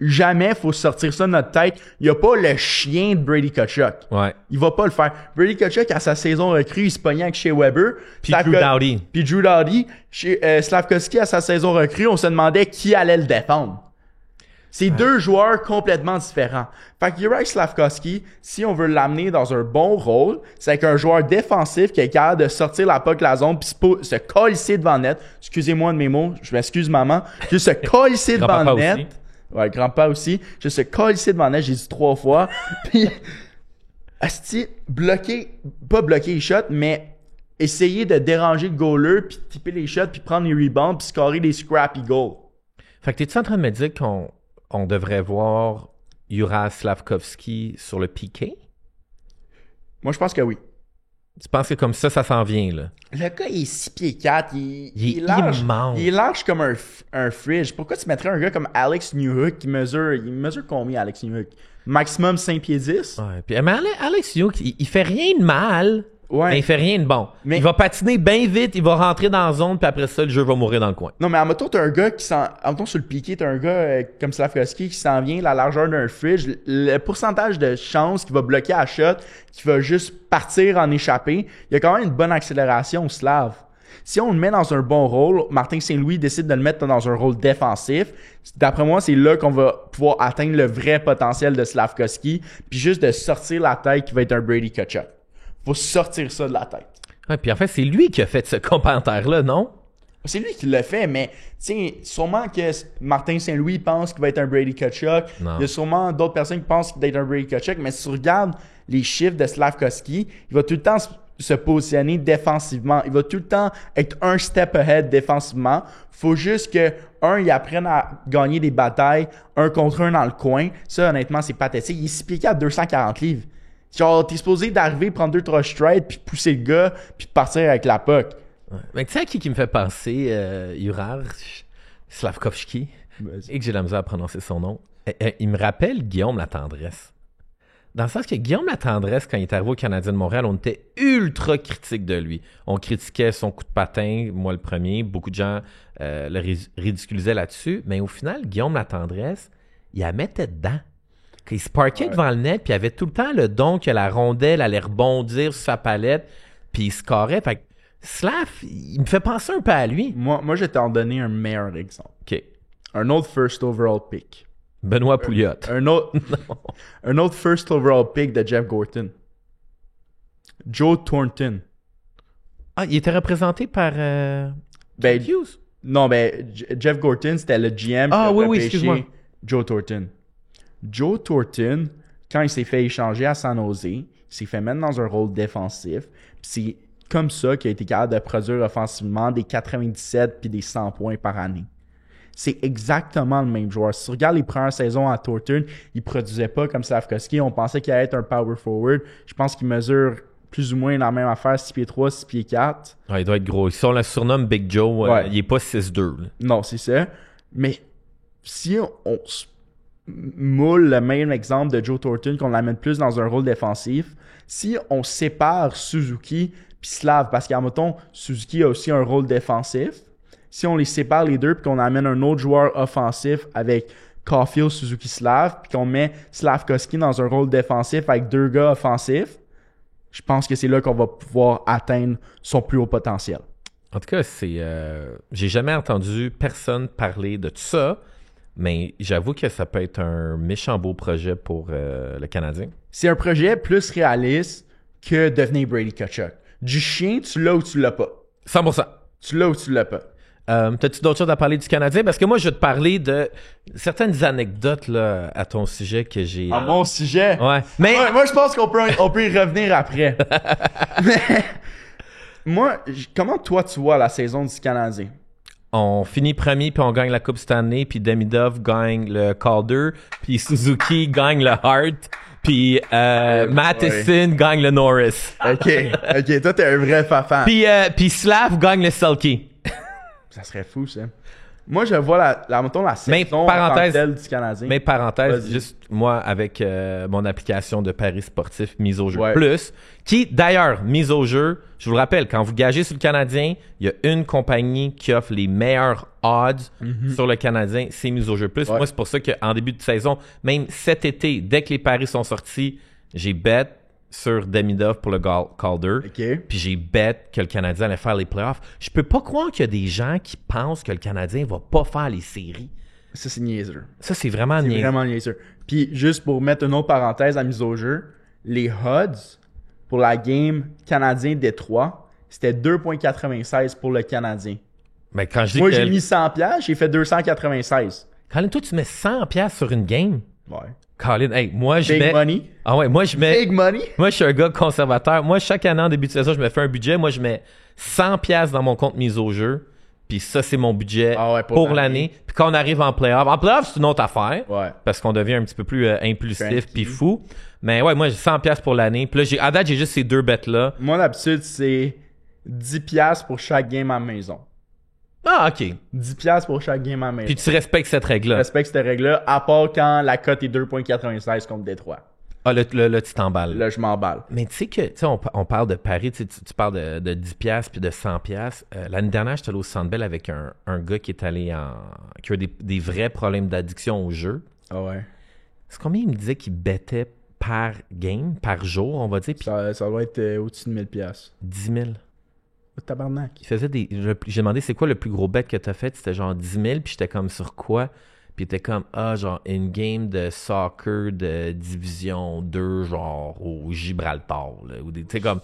Jamais faut sortir ça de notre tête. Il n'y a pas le chien de Brady Tkachuk. Ouais. Il va pas le faire. Brady Tkachuk, à sa saison recrue, il se pognait avec Shea Weber. Puis Drew Doughty. Puis Drew Doughty. Slavkovski, à sa saison recrue, on se demandait qui allait le défendre. C'est deux joueurs complètement différents. Fait que Juraj Slavkovski, si on veut l'amener dans un bon rôle, c'est avec un joueur défensif qui est capable de sortir la puck de la zone puis se colisser devant le net. Excusez-moi de mes mots, je m'excuse maman. Juste se colisser devant Grand-papa le net. aussi. Ouais, grand-père aussi. Je se colisser devant le net, j'ai dit 3 fois. Puis, asti, pas bloquer les shots, mais essayer de déranger le goaler puis tiper les shots puis prendre les rebounds puis scorer des scrappy goals. Fait que t'es-tu en train de me dire qu'on devrait voir Juraj Slavkovski sur le piqué? Moi, je pense que oui. Tu penses que comme ça s'en vient, là? Le gars, il est 6 pieds 4, Il est large. immense. Il est large comme un fridge. Pourquoi tu mettrais un gars comme Alex Newhook qui mesure... Il mesure combien, Alex Newhook? Maximum 5 pieds 10? Ouais. Puis, mais Alex Youk, il fait rien de mal, Ouais. mais il fait rien de bon. Mais- Il va patiner bien vite, il va rentrer dans la zone, puis après ça, le jeu va mourir dans le coin. Non, mais en mettons, t'as un gars sur le piqué, t'as un gars comme Slavkovski qui s'en vient la largeur d'un fridge. Le pourcentage de chance qu'il va bloquer à shot, qu'il va juste partir en échappée, il y a quand même une bonne accélération, Slav. Si on le met dans un bon rôle, Martin Saint-Louis décide de le mettre dans un rôle défensif. D'après moi, c'est là qu'on va pouvoir atteindre le vrai potentiel de Slavkovski, puis juste de sortir la tête qui va être un Brady Tkachuk. Faut sortir ça de la tête. Ouais, puis en fait, c'est lui qui a fait ce commentaire-là, non? C'est lui qui l'a fait, mais sûrement que Martin Saint-Louis pense qu'il va être un Brady Tkachuk. Non. Il y a sûrement d'autres personnes qui pensent qu'il va être un Brady Tkachuk, mais si tu regardes les chiffres de Slavkovski, il va tout le temps se positionner défensivement. Il va tout le temps être un step ahead défensivement. Faut juste que, il apprenne à gagner des batailles, un contre un dans le coin. Ça, honnêtement, c'est pathétique. Il est 6 pieds 4, 240 livres. Genre, t'es supposé d'arriver, prendre 2-3 strides, puis pousser le gars, puis de partir avec la puck. Ouais. Mais tu sais à qui me fait penser, Juraj Slavkovski? Vas-y. Et que j'ai la misère à prononcer son nom. Il me rappelle Guillaume Latendresse. Dans le sens que Guillaume Latendresse, quand il est arrivé au Canadien de Montréal, on était ultra critique de lui. On critiquait son coup de patin, moi le premier. Beaucoup de gens le ridiculisaient là-dessus. Mais au final, Guillaume Latendresse, il la mettait dedans. Il se parquait devant le net, puis il avait tout le temps le don que la rondelle allait rebondir sur sa palette, puis il scorait. Fait que Slav, il me fait penser un peu à lui. Moi, je vais t'en donner un meilleur exemple. OK. Un autre first overall pick. Benoît Pouliot. Un autre first overall pick de Jeff Gorton. Joe Thornton. Ah, il était représenté par Ben, Hughes. non, Jeff Gorton, c'était le GM qui Ah, a oui, repêché excuse-moi. Joe Thornton. Joe Thornton, quand il s'est fait échanger à San Jose, il s'est fait mettre dans un rôle défensif. Puis c'est comme ça qu'il a été capable de produire offensivement des 97 puis des 100 points par année. C'est exactement le même joueur. Si tu regardes les premières saisons à Thornton, il produisait pas comme Slavkovski. On pensait qu'il allait être un power forward. Je pense qu'il mesure plus ou moins la même affaire, 6 pieds 3, 6 pieds 4. Ouais, il doit être gros. Si on le surnomme Big Joe, Ouais. il est pas 6'2". là. Non, c'est ça. Mais si on se moule le même exemple de Joe Thornton, qu'on l'amène plus dans un rôle défensif, si on sépare Suzuki puis Slav, parce qu'à mettons, Suzuki a aussi un rôle défensif, si on les sépare les deux puis qu'on amène un autre joueur offensif avec Caulfield, Suzuki, Slav, puis qu'on met Slavkovski dans un rôle défensif avec deux gars offensifs, je pense que c'est là qu'on va pouvoir atteindre son plus haut potentiel. En tout cas, j'ai jamais entendu personne parler de tout ça, mais j'avoue que ça peut être un méchant beau projet pour le Canadien. C'est un projet plus réaliste que devenir Brady Tkachuk. Du chien, tu l'as ou tu l'as pas. 100%. Tu l'as ou tu l'as pas? T'as-tu d'autres choses à parler du Canadien? Parce que moi, je vais te parler de certaines anecdotes là, à ton sujet que j'ai... À mon sujet? Ouais. Mais... Ouais, moi, je pense qu'on peut y revenir après. Mais moi, comment toi, tu vois la saison du Canadien? On finit premier, puis on gagne la Coupe Stanley, puis Demidov gagne le Calder, puis Suzuki gagne le Hart, puis Matheson gagne le Norris. OK, toi, t'es un vrai fan. Puis Slav gagne le Selke. Ça serait fou, ça. Moi, je vois mettons, la saison en tant que telle du Canadien. Mais parenthèse, Vas-y. juste moi, avec mon application de Paris sportif mise au jeu plus, qui, d'ailleurs, mise au jeu, je vous le rappelle, quand vous gagez sur le Canadien, il y a une compagnie qui offre les meilleurs odds sur le Canadien, c'est mise au jeu plus. Ouais. Moi, c'est pour ça qu'en début de saison, même cet été, dès que les paris sont sortis, j'ai bet sur Demidov pour le Calder. OK. Puis j'ai bet que le Canadien allait faire les playoffs. Je peux pas croire qu'il y a des gens qui pensent que le Canadien va pas faire les séries. Ça, c'est niaiseux. Ça, c'est vraiment C'est niaiseux. vraiment niaiseux. Puis, juste pour mettre une autre parenthèse à mise au jeu, les odds pour la game Canadien-Détroit, c'était 2,96 pour le Canadien. Mais quand je dis Moi, que... j'ai mis 100$, j'ai fait 296. Colin, toi, tu mets 100$ sur une game? Ouais. Colin, hey, moi, je Big mets... money. Ah ouais, moi, je mets... Big money. Moi, je suis un gars conservateur. Moi, chaque année, en début de saison, je me fais un budget. Moi, je mets 100$ dans mon compte mise au jeu. Puis ça, c'est mon budget Ah ouais, pour l'année. Puis quand on arrive en playoff, c'est une autre affaire. Ouais. Parce qu'on devient un petit peu plus impulsif Cranky. puis fou. Mais ouais, moi, j'ai 100$ pour l'année. Puis là, à date, j'ai juste ces deux bêtes-là. Moi, d'habitude, c'est 10$ pour chaque game à la maison. Ah, OK. 10$ pour chaque game à la maison. Puis tu respectes cette Je règle-là. respecte cette règle-là, à part quand la cote est 2,96 contre Détroit. Ah, là, tu t'emballes. Là, je m'emballe. Mais tu sais que, tu sais, on parle de paris, tu parles de 10$ puis de 100$. L'année dernière, j'étais allé au Centre Bell avec un gars qui est allé qui a des vrais problèmes d'addiction au jeu. Ah ouais. C'est combien il me disait qu'il bettait par game, par jour, on va dire, puis Ça doit être au-dessus de 1000$. 10 000. Oh, tabarnak. Il faisait j'ai demandé c'est quoi le plus gros bet que t'as fait, c'était genre 10 000, puis j'étais comme sur quoi? Puis il était comme, genre une game de soccer de division 2, genre au Gibraltar, là, ou des, tu sais, comme,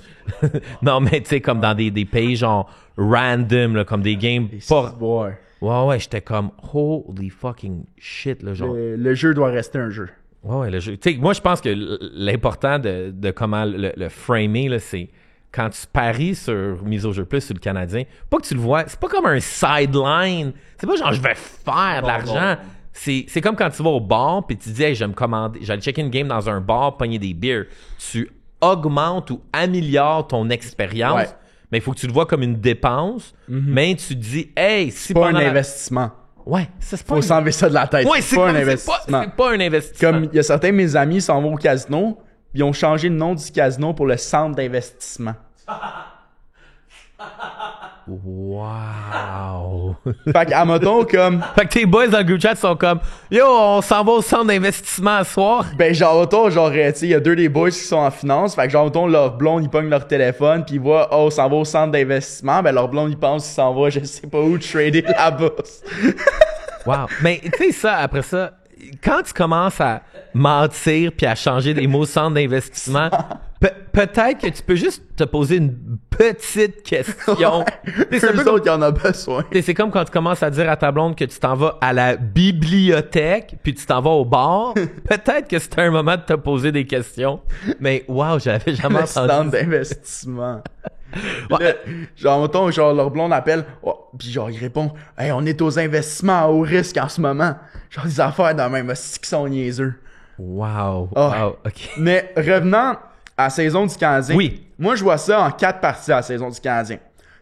non, mais tu sais, comme dans des pays genre random, là, comme des games pas... Ouais. Ouais, j'étais comme, holy fucking shit, là, genre. Le jeu doit rester un jeu. Ouais, le jeu. Tu sais, moi, je pense que l'important de comment le framer, là, c'est quand tu paries sur mise au jeu plus sur le Canadien, pas que tu le vois, c'est pas comme un sideline. C'est pas genre je vais faire de l'argent. C'est comme quand tu vas au bar puis tu dis hey, je vais me commander, j'allais checker une game dans un bar, pogner des bières. Tu augmentes ou améliores ton expérience. Ouais. Mais il faut que tu le vois comme une dépense. Mais tu te dis hey, si Pas un pendant investissement. Ouais, ça c'est pas Faut s'enlever ça de la tête. Ouais, c'est pas un investissement. C'est pas un investissement. Comme il y a certains de mes amis qui s'en vont au casino, puis ils ont changé le nom du casino pour le centre d'investissement. Wow. Fait qu'à mettons comme Fait que tes boys dans le group chat sont comme yo, on s'en va au centre d'investissement ce soir. ben genre mettons genre tu sais il y a deux des boys qui sont en finance, fait que genre mettons leur blonde ils pognent leur téléphone puis ils voient oh on s'en va au centre d'investissement, ben leur blonde ils pensent qu'ils s'en va je sais pas où trader la bourse. Wow. Mais tu sais ça, après ça, quand tu commences à mentir puis à changer des mots centre d'investissement, peut-être que tu peux juste te poser une petite question. C'est C'est un peu eux comme- autres qui en ont besoin. T'sais, c'est comme quand tu commences à dire à ta blonde que tu t'en vas à la bibliothèque puis tu t'en vas au bar. Peut-être que c'était un moment de te poser des questions. Mais wow, j'avais jamais Le centre entendu. d'investissement. Ouais. Là, genre, mettons, genre, leur blonde appelle, oh, pis genre, il répond, hey, on est aux investissements à haut risque en ce moment. Genre, des affaires de même, c'est qui sont niaiseux. Wow. Oh. Wow. OK. Mais revenant à la saison du Canadien, Oui. moi, je vois ça en 4 parties à la saison du Canadien.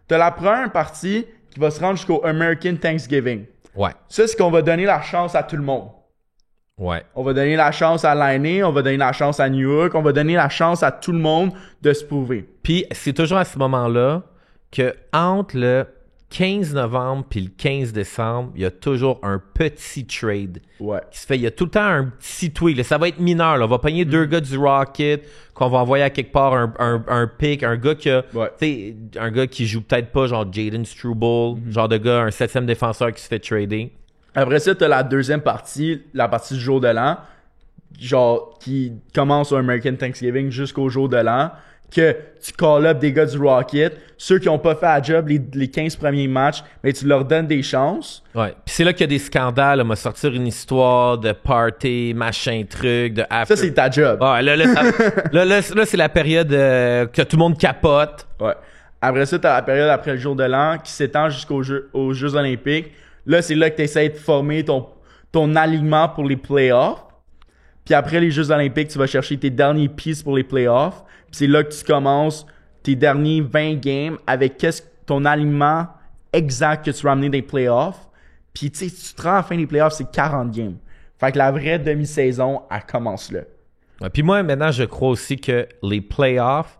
T'as la première partie qui va se rendre jusqu'au American Thanksgiving. Ouais. Ça, c'est qu'on va donner la chance à tout le monde. Ouais. On va donner la chance à Laine, on va donner la chance à New York, on va donner la chance à tout le monde de se prouver. Puis c'est toujours à ce moment-là que entre le 15 novembre puis le 15 décembre, il y a toujours un petit trade Ouais. qui se fait. Il y a tout le temps un petit tweet. Là. Ça va être mineur. Là. On va pogner deux gars du Rocket qu'on va envoyer à quelque part un pick, un gars qui a, Ouais. tu sais, un gars qui joue peut-être pas genre Jaden Struble, genre de gars, un 7e défenseur qui se fait trader. Après ça, t'as la deuxième partie, la partie du jour de l'an, genre, qui commence au American Thanksgiving jusqu'au jour de l'an. que tu call up des gars du Rocket. Ceux qui ont pas fait la job les 15 premiers matchs, mais tu leur donnes des chances. Ouais. Puis c'est là qu'il y a des scandales. On va sortir une histoire de party, machin, truc, de after. Ça, c'est ta job. Ouais, là, c'est la période que tout le monde capote. Ouais. Après ça, t'as la période après le jour de l'an qui s'étend aux Jeux Olympiques. Là, c'est là que tu essaies de former ton alignement pour les playoffs. Puis après les Jeux Olympiques, tu vas chercher tes derniers pistes pour les playoffs. Puis c'est là que tu commences tes derniers 20 games avec ton alignement exact que tu vas amener des playoffs. Puis tu sais, si tu te rends à la fin des playoffs, c'est 40 games. Fait que la vraie demi-saison, elle commence là. Ouais, puis moi, maintenant, je crois aussi que les playoffs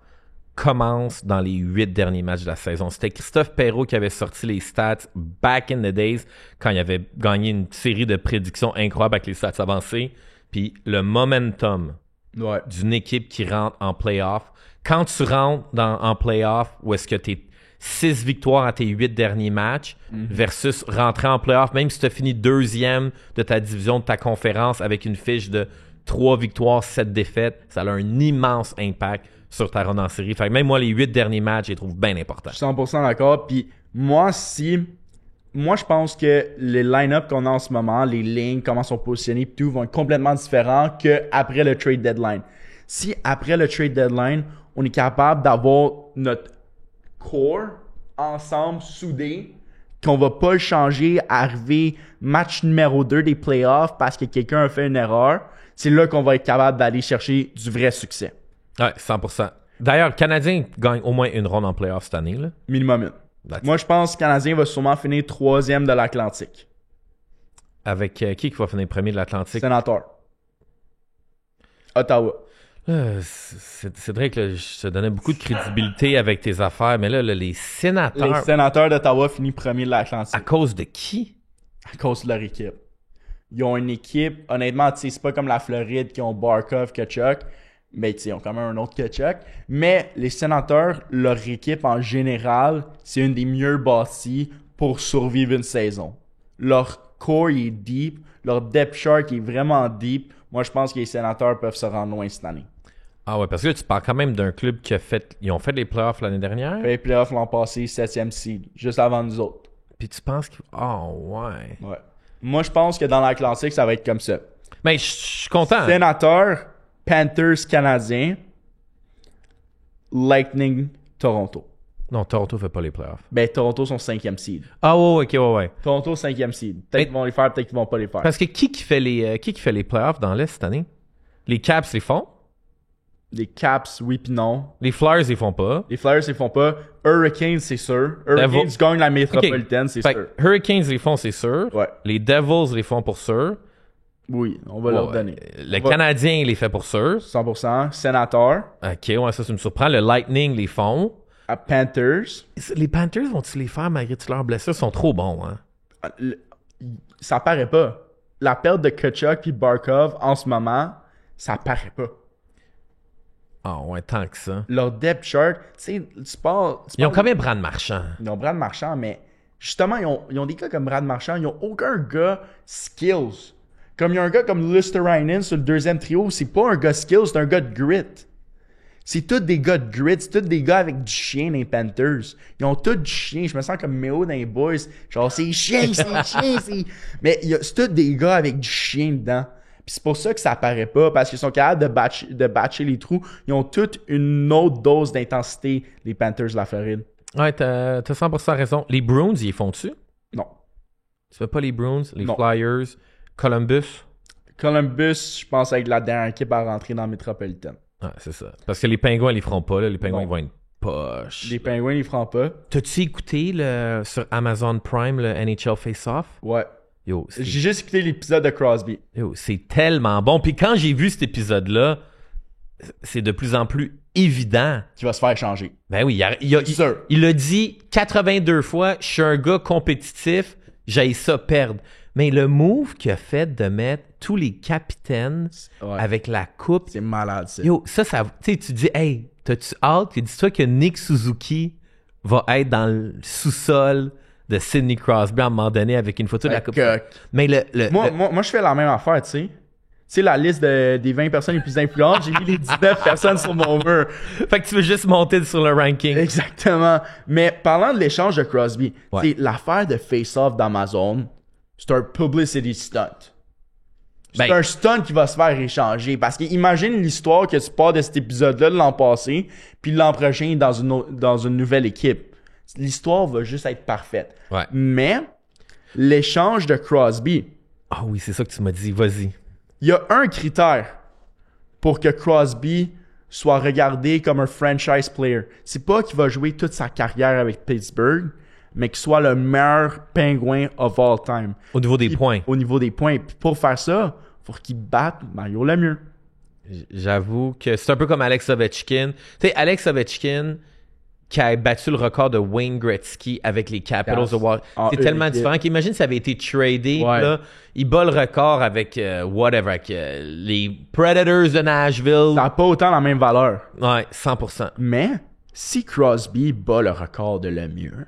commencent dans les 8 derniers matchs de la saison. C'était Christophe Perrault qui avait sorti les stats back in the days quand il avait gagné une série de prédictions incroyables avec les stats avancées. Puis le momentum d'une équipe qui rentre en playoff. Quand tu rentres en playoff, où est-ce que tu es 6 victoires à tes 8 derniers matchs versus rentrer en playoff, même si tu as fini deuxième de ta division, de ta conférence avec une fiche de 3 victoires, 7 défaites, ça a un immense impact sur ta run en série. Fait que même moi, les 8 derniers matchs, je les trouve bien importants. Je suis 100% d'accord. Puis moi, je pense que les line-up qu'on a en ce moment, les lignes, comment sont positionnés, tout vont être complètement différents qu'après le trade deadline. Si après le trade deadline, on est capable d'avoir notre core ensemble, soudé, qu'on va pas le changer, arriver match numéro 2 des playoffs parce que quelqu'un a fait une erreur, c'est là qu'on va être capable d'aller chercher du vrai succès. Ouais, 100%. D'ailleurs, le Canadien gagne au moins une ronde en playoff cette année, là. Minimum une. Moi, je pense que le Canadien va sûrement finir 3e de l'Atlantique. Avec qui va finir premier de l'Atlantique? Sénateur. Ottawa. C'est vrai que je te donnais beaucoup de crédibilité avec tes affaires, mais là, les sénateurs... Les sénateurs d'Ottawa finissent premier de l'Atlantique. À cause de qui? À cause de leur équipe. Ils ont une équipe, honnêtement, tu sais, c'est pas comme la Floride qui ont Barkov, Tkachuk, mais tu sais, ils ont quand même un autre Tkachuk. Mais les sénateurs, leur équipe en général, c'est une des mieux bâties pour survivre une saison. Leur core est deep, leur depth chart est vraiment deep. Moi, je pense que les sénateurs peuvent se rendre loin cette année. Ah ouais, parce que là, tu parles quand même d'un club qui a fait... Ils ont fait les playoffs l'année dernière? Les playoffs l'an passé, 7e seed, juste avant nous autres. Puis tu penses qu'ils... ouais. Ouais. Moi, je pense que dans l'Atlantique, ça va être comme ça. Mais je suis content. Sénateurs, Panthers, Canadiens, Lightning, Toronto. Non, Toronto fait pas les playoffs. Ben, Toronto sont 5e seed. Ah ouais, ouais. Toronto, 5e seed. Peut-être qu'ils vont les faire, peut-être qu'ils vont pas les faire. Parce que qui fait les playoffs dans l'Est cette année? Les Caps les font? Les Caps, oui pis non. Les Flyers les font pas. Les Flyers les font pas. Hurricanes, c'est sûr. Hurricanes gagnent la métropolitaine, c'est sûr. Hurricanes les font, c'est sûr. Ouais. Les Devils les font pour sûr. Oui, on va leur donner. Le Canadien les fait pour sûr. 100%. Sénateur. Ok, ouais, ça me surprend. Le Lightning les font. À Panthers. Les Panthers vont-ils les faire malgré toutes leurs blessures? Ils sont trop bons, hein? Ça paraît pas. La perte de Tkachuk puis Barkov en ce moment, ça paraît pas. Ah ouais, tant que ça. Leur depth chart, tu sais, Ils ont quand même Brad Marchand. Ils ont Brad Marchand, mais justement, ils ont des gars comme Brad Marchand, ils ont aucun gars skills. Comme il y a un gars comme Luosterainen sur le deuxième trio, c'est pas un gars skills, c'est un gars de grit. C'est tous des gars de grit, c'est tous des gars avec du chien dans les Panthers. Ils ont tous du chien, je me sens comme Méo dans les boys. Genre, c'est chien, c'est... Mais c'est tous des gars avec du chien dedans. Puis c'est pour ça que ça apparaît pas, parce qu'ils sont capables de batcher les trous. Ils ont toute une autre dose d'intensité, les Panthers de la Floride. Ouais, t'as 100% raison. Les Bruins, ils font-tu? Non. Tu fais pas les Bruins, les Non. Flyers, Columbus? Columbus, je pense, avec la dernière équipe à rentrer dans la métropolitaine. Ouais, c'est ça. Parce que les Pingouins, ils les feront pas. Là. Les Pingouins, Non. ils vont être poches. Les Penguins, ils feront pas. T'as-tu écouté sur Amazon Prime le NHL Face-Off? Ouais. Yo, J'ai juste écouté l'épisode de Crosby. C'est tellement bon. Puis quand j'ai vu cet épisode-là, c'est de plus en plus évident. Qui va se faire changer. Ben oui, sûr. il a dit 82 fois, je suis un gars compétitif, j'aille ça perdre. Mais le move qu'il a fait de mettre tous les capitaines Ouais. avec la coupe, C'est malade, ça. yo, ça, tu sais, tu dis, hey, t'as-tu hâte? Dis-toi que Nick Suzuki va être dans le sous-sol de Sidney Crosby à un moment donné avec une photo de la coupe. Mais Moi, je fais la même affaire, tu sais. Tu sais, la liste des 20 personnes les plus influentes, j'ai mis les 19 personnes sur mon mur. Fait que tu veux juste monter sur le ranking. Exactement. Mais parlant de l'échange de Crosby, Ouais. c'est l'affaire de face-off d'Amazon, c'est un publicity stunt. C'est Ben- un stunt qui va se faire échanger. Parce que imagine l'histoire que tu pars de cet épisode-là de l'an passé, puis l'an prochain dans une nouvelle équipe. L'histoire va juste être parfaite. Ouais. Mais l'échange de Crosby, Ah oui, c'est ça que tu m'as dit. Vas-y. il y a un critère pour que Crosby soit regardé comme un franchise player. C'est pas qu'il va jouer toute sa carrière avec Pittsburgh, mais qu'il soit le meilleur pingouin of all time. Au niveau des Puis, points. Au niveau des points. Puis pour faire ça, faut qu'il batte Mario Lemieux. J'avoue que c'est un peu comme Alex Ovechkin. Tu sais, Alex Ovechkin qui a battu le record de Wayne Gretzky avec les Capitals Yes. de Washington. En C'est une tellement équipe. différent qu'imagine si ça avait été tradé. Ouais. Là, il bat le record avec whatever, avec les Predators de Nashville. Ça n'a pas autant la même valeur. Ouais, 100%. Mais si Crosby bat le record de Lemieux,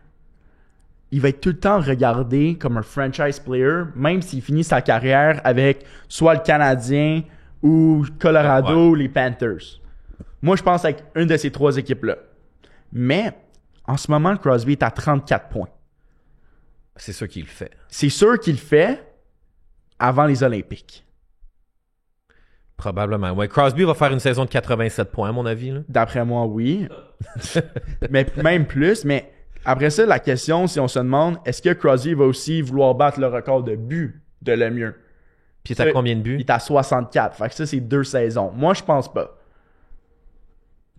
il va être tout le temps regardé comme un franchise player, même s'il finit sa carrière avec soit le Canadien ou Colorado ou les Panthers. Moi, je pense avec une de ces trois équipes-là. Mais en ce moment, Crosby est à 34 points. C'est sûr qu'il le fait. C'est sûr qu'il le fait avant les Olympiques. Probablement. Ouais, Crosby va faire une saison de 87 points, à mon avis. Là. D'après moi, oui. Mais même plus. Mais après ça, la question, si on se demande, est-ce que Crosby va aussi vouloir battre le record de buts de Lemieux? Puis t'as combien de buts? Il est à 64. Fait que ça, c'est 2 saisons. Moi, je pense pas.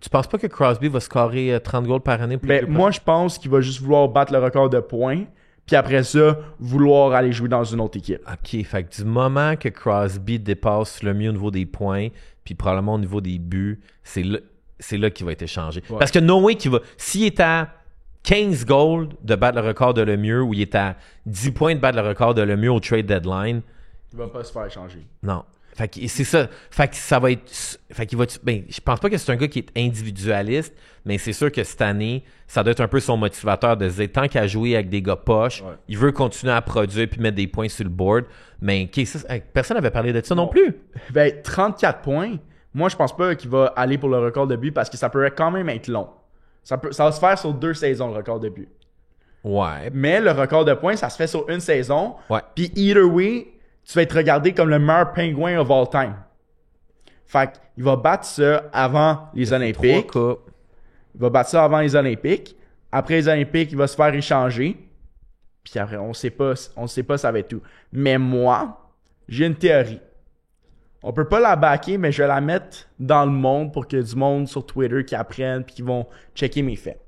Tu penses pas que Crosby va scorer 30 goals par année? Pour les Ben, deux moi, je pense qu'il va juste vouloir battre le record de points. Puis après ça, vouloir aller jouer dans une autre équipe. OK, fait que du moment que Crosby dépasse le mieux au niveau des points, puis probablement au niveau des buts, c'est là qu'il va être échangé. Ouais. Parce que no way qu'il va... S'il est à 15 goals de battre le record de Lemieux, ou il est à 10 points de battre le record de Lemieux au trade deadline, Il va pas se faire échanger. non. Fait que c'est ça. Fait que ça va être... Fait qu'il va... Ben, je pense pas que c'est un gars qui est individualiste, mais c'est sûr que cette année, ça doit être un peu son motivateur de se dire, tant qu'à jouer avec des gars poches, Ouais. il veut continuer à produire puis mettre des points sur le board. Mais personne n'avait parlé de ça non plus. Ben, 34 points. Moi, je pense pas qu'il va aller pour le record de but parce que ça pourrait quand même être long. Ça va se faire sur 2 saisons, le record de but. Ouais. Mais le record de points, ça se fait sur une saison. Ouais. Puis either way, tu vas être regardé comme le meilleur pingouin of all time. Fait qu'il va battre ça avant les Olympiques. 3 coupes. Il va battre ça avant les Olympiques. Après les Olympiques, il va se faire échanger. Puis après, on sait pas ça va être tout. Mais moi, j'ai une théorie. On peut pas la backer, mais je vais la mettre dans le monde pour que du monde sur Twitter qui apprennent puis qui vont checker mes faits.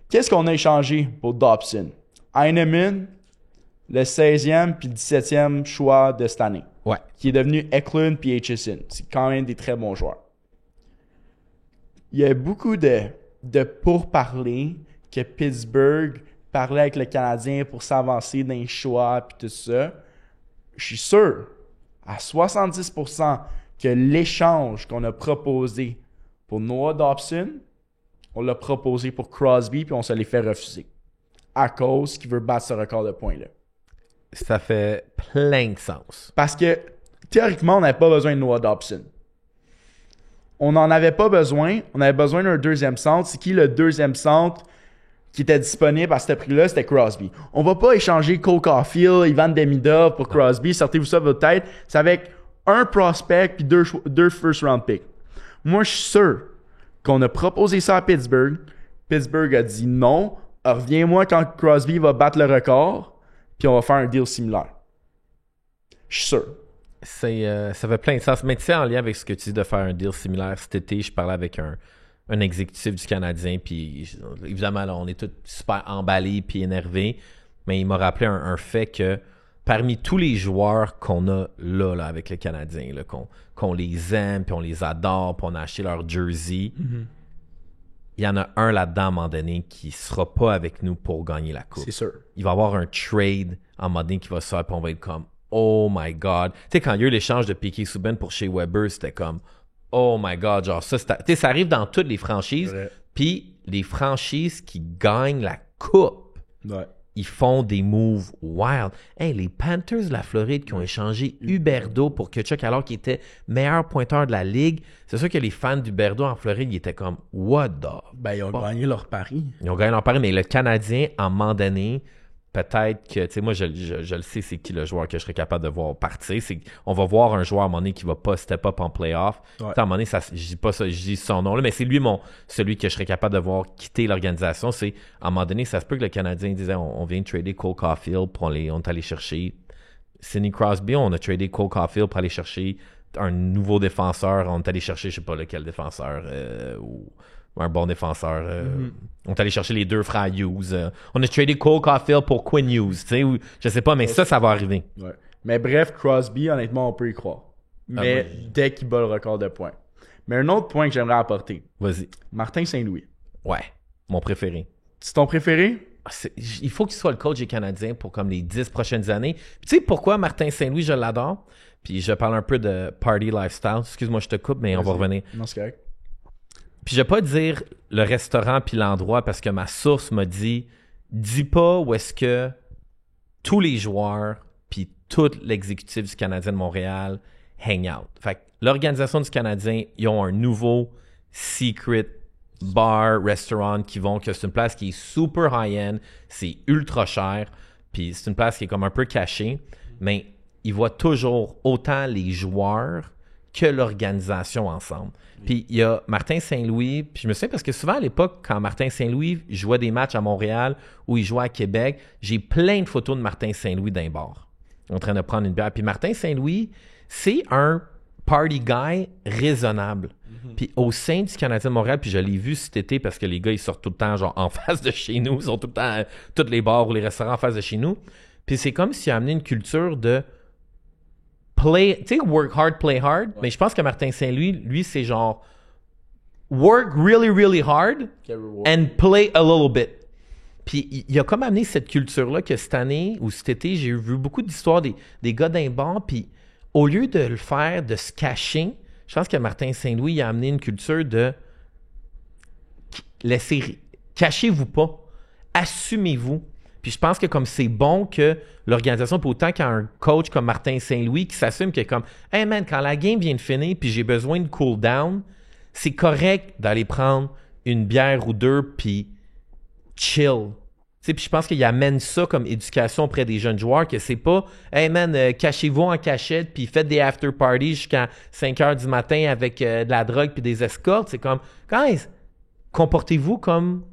Qu'est-ce qu'on a échangé pour Dobson? Heinemann, le 16e puis le 17e choix de cette année, Ouais. qui est devenu Eklund puis Aitchison. C'est quand même des très bons joueurs. Il y a beaucoup de pourparlers que Pittsburgh parlait avec le Canadien pour s'avancer dans les choix puis tout ça. Je suis sûr à 70% que l'échange qu'on a proposé pour Noah Dobson, on l'a proposé pour Crosby puis on se les fait refuser. À cause qu'il veut battre ce record de points-là. Ça fait plein de sens. Parce que, théoriquement, on n'avait pas besoin de Noah Dobson. On n'en avait pas besoin. On avait besoin d'un deuxième centre. C'est qui le deuxième centre qui était disponible à ce prix-là? C'était Crosby. On va pas échanger Cole Caulfield, Ivan Demidov pour Crosby. Sortez-vous ça de votre tête. C'est avec un prospect puis deux first round picks. Moi, je suis sûr qu'on a proposé ça à Pittsburgh. Pittsburgh a dit non. Reviens-moi quand Crosby va battre le record. Puis on va faire un deal similaire. Je suis sûr. Ça fait plein de sens. Mais tu sais, en lien avec ce que tu dis de faire un deal similaire, cet été, je parlais avec un exécutif du Canadien, puis évidemment, là, on est tous super emballés puis énervés, mais il m'a rappelé un fait que parmi tous les joueurs qu'on a là avec le Canadien, là, qu'on les aime, puis on les adore, puis on a acheté leur jersey, il y en a un là-dedans à un moment donné qui sera pas avec nous pour gagner la coupe. C'est sûr. Il va y avoir un trade à un moment donné qui va se faire, puis on va être comme oh my God. Tu sais, quand il y a eu l'échange de Piquet Subban pour Shea Weber, c'était comme oh my God. Genre, ça, tu sais, ça arrive dans toutes les franchises. Ouais. Puis les franchises qui gagnent la coupe, Ouais. ils font des moves wild. Hey, les Panthers de la Floride qui ont échangé Huberdeau pour Tkachuk alors qu'il était meilleur pointeur de la ligue. C'est sûr que les fans d'Huberdeau en Floride, ils étaient comme « What the... » Ben, ils ont gagné leur pari. Ils ont gagné leur pari, mais le Canadien, à un moment donné, peut-être que, tu sais, moi, je le sais, c'est qui le joueur que je serais capable de voir partir. On va voir un joueur à un moment donné qui va pas step up en playoff. Ouais. À un moment donné, je dis pas ça, je dis son nom là, mais c'est lui celui que je serais capable de voir quitter l'organisation. C'est, à un moment donné, ça se peut que le Canadien disait, on vient de trader Cole Caulfield, on est allé chercher Sidney Crosby, on a tradé Cole Caulfield pour aller chercher un nouveau défenseur. On est allé chercher, je sais pas lequel défenseur, ou un bon défenseur. On est allé chercher les deux frères Hughes. On a tradé Cole Caulfield pour Quinn Hughes, tu sais, je sais pas, mais ça va arriver. Ouais. Mais bref, Crosby, honnêtement, on peut y croire. Mais dès qu'il bat le record de points. Mais un autre point que j'aimerais apporter. Vas-y. Martin Saint-Louis. Ouais, mon préféré. C'est ton préféré? Il faut qu'il soit le coach des Canadiens pour comme les 10 prochaines années. Puis tu sais pourquoi Martin Saint-Louis, je l'adore? Puis je parle un peu de party lifestyle. Excuse-moi, je te coupe, mais on va revenir. Non, c'est correct. Puis je vais pas dire le restaurant puis l'endroit parce que ma source m'a dit dis pas où est-ce que tous les joueurs puis tout l'exécutif du Canadien de Montréal hang out. Fait que l'organisation du Canadien, ils ont un nouveau secret bar, restaurant que c'est une place qui est super high-end, c'est ultra cher, puis c'est une place qui est comme un peu cachée, mais ils voient toujours autant les joueurs que l'organisation ensemble. Puis il y a Martin Saint-Louis, puis je me souviens parce que souvent à l'époque, quand Martin Saint-Louis jouait des matchs à Montréal ou il jouait à Québec, j'ai plein de photos de Martin Saint-Louis d'un bar, en train de prendre une bière. Puis Martin Saint-Louis, c'est un party guy raisonnable. Puis au sein du Canadien de Montréal, puis je l'ai vu cet été parce que les gars, ils sortent tout le temps genre en face de chez nous, ils sont tout le temps tous les bars ou les restaurants en face de chez nous. Puis c'est comme s'il a amené une culture de play, tu sais, work hard, play hard. Ouais. Mais je pense que Martin Saint-Louis, lui, c'est genre work really, really hard and play a little bit. Puis il a comme amené cette culture-là que cette année ou cet été, j'ai vu beaucoup d'histoires des gars d'un bar, puis au lieu de le faire, de se cacher, je pense que Martin Saint-Louis il a amené une culture de laisser, cachez-vous pas, assumez-vous. Puis je pense que comme c'est bon que l'organisation, pour autant qu'il y a un coach comme Martin Saint-Louis qui s'assume que comme « Hey man, quand la game vient de finir puis j'ai besoin de cool down, c'est correct d'aller prendre une bière ou deux puis chill. » Puis je pense qu'il amène ça comme éducation auprès des jeunes joueurs, que c'est pas « Hey man, cachez-vous en cachette puis faites des after parties jusqu'à 5 heures du matin avec de la drogue puis des escortes. » C'est comme « Guys, comportez-vous comme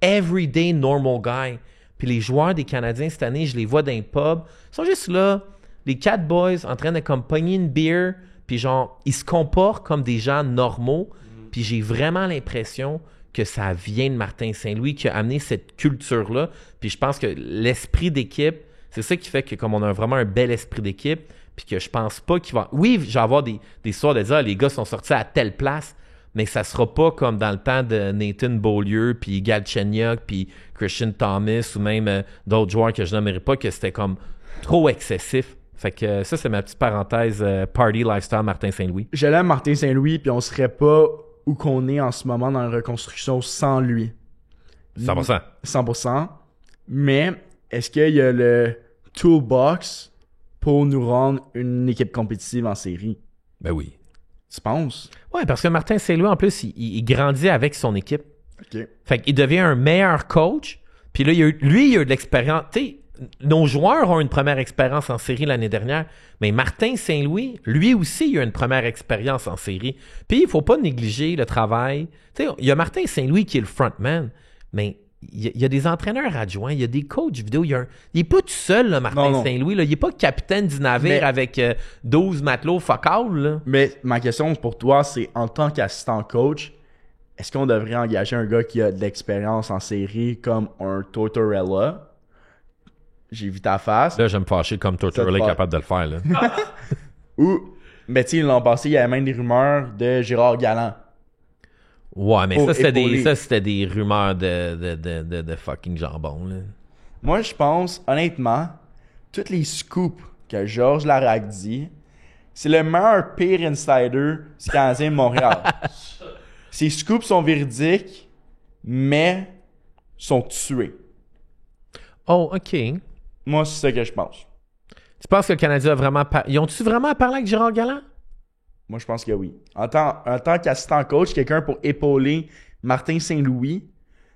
everyday normal guy. » Puis les joueurs des Canadiens cette année, je les vois dans les pubs, ils sont juste là, les 4 boys en train de comme pogner une bière, puis genre, ils se comportent comme des gens normaux. Puis j'ai vraiment l'impression que ça vient de Martin Saint-Louis qui a amené cette culture-là. Puis je pense que l'esprit d'équipe, c'est ça qui fait que comme on a vraiment un bel esprit d'équipe, puis que je pense pas qu'il va... Oui, je vais avoir des histoires de dire ah, les gars sont sortis à telle place, mais ça sera pas comme dans le temps de Nathan Beaulieu, puis Galchenyuk, puis Christian Thomas, ou même d'autres joueurs que je nommerai pas, que c'était comme trop excessif. Fait que ça, c'est ma petite parenthèse party lifestyle Martin Saint-Louis. Je l'aime Martin Saint-Louis, puis on serait pas où qu'on est en ce moment dans la reconstruction sans lui. 100%. 100%. Mais est-ce qu'il y a le toolbox pour nous rendre une équipe compétitive en série? Ben oui. Tu penses? Ouais, parce que Martin Saint-Louis, en plus, il grandit avec son équipe. OK. Fait qu'il devient un meilleur coach. Puis là, il a eu de l'expérience. Tu sais, nos joueurs ont une première expérience en série l'année dernière, mais Martin Saint-Louis, lui aussi, il a une première expérience en série. Puis il faut pas négliger le travail. Tu sais, il y a Martin Saint-Louis qui est le frontman, mais il y a des entraîneurs adjoints, il y a des coachs vidéo. Il est pas tout seul, là, Martin Saint-Louis. Là. Il est pas capitaine du navire avec 12 matelots fuck all, là. Mais ma question pour toi, c'est en tant qu'assistant coach, est-ce qu'on devrait engager un gars qui a de l'expérience en série comme un Tortorella? J'ai vu ta face. Là, je vais me fâcher comme Tortorella est capable de le faire. Là. Ou, mais tu sais, l'an passé, il y avait même des rumeurs de Gérard Galland. Ouais, mais ça, c'était des rumeurs de fucking jambon. Là. Moi, je pense, honnêtement, tous les scoops que Georges Larac dit, c'est le meilleur pire insider du Canadien de Montréal. Ces scoops sont véridiques, mais sont tués. Oh, OK. Moi, c'est ça que je pense. Tu penses que le Canadien a vraiment... Ils ont-tu vraiment parlé avec Gérard Galland? Moi, je pense que oui. En tant qu'assistant coach, quelqu'un pour épauler Martin Saint-Louis, tu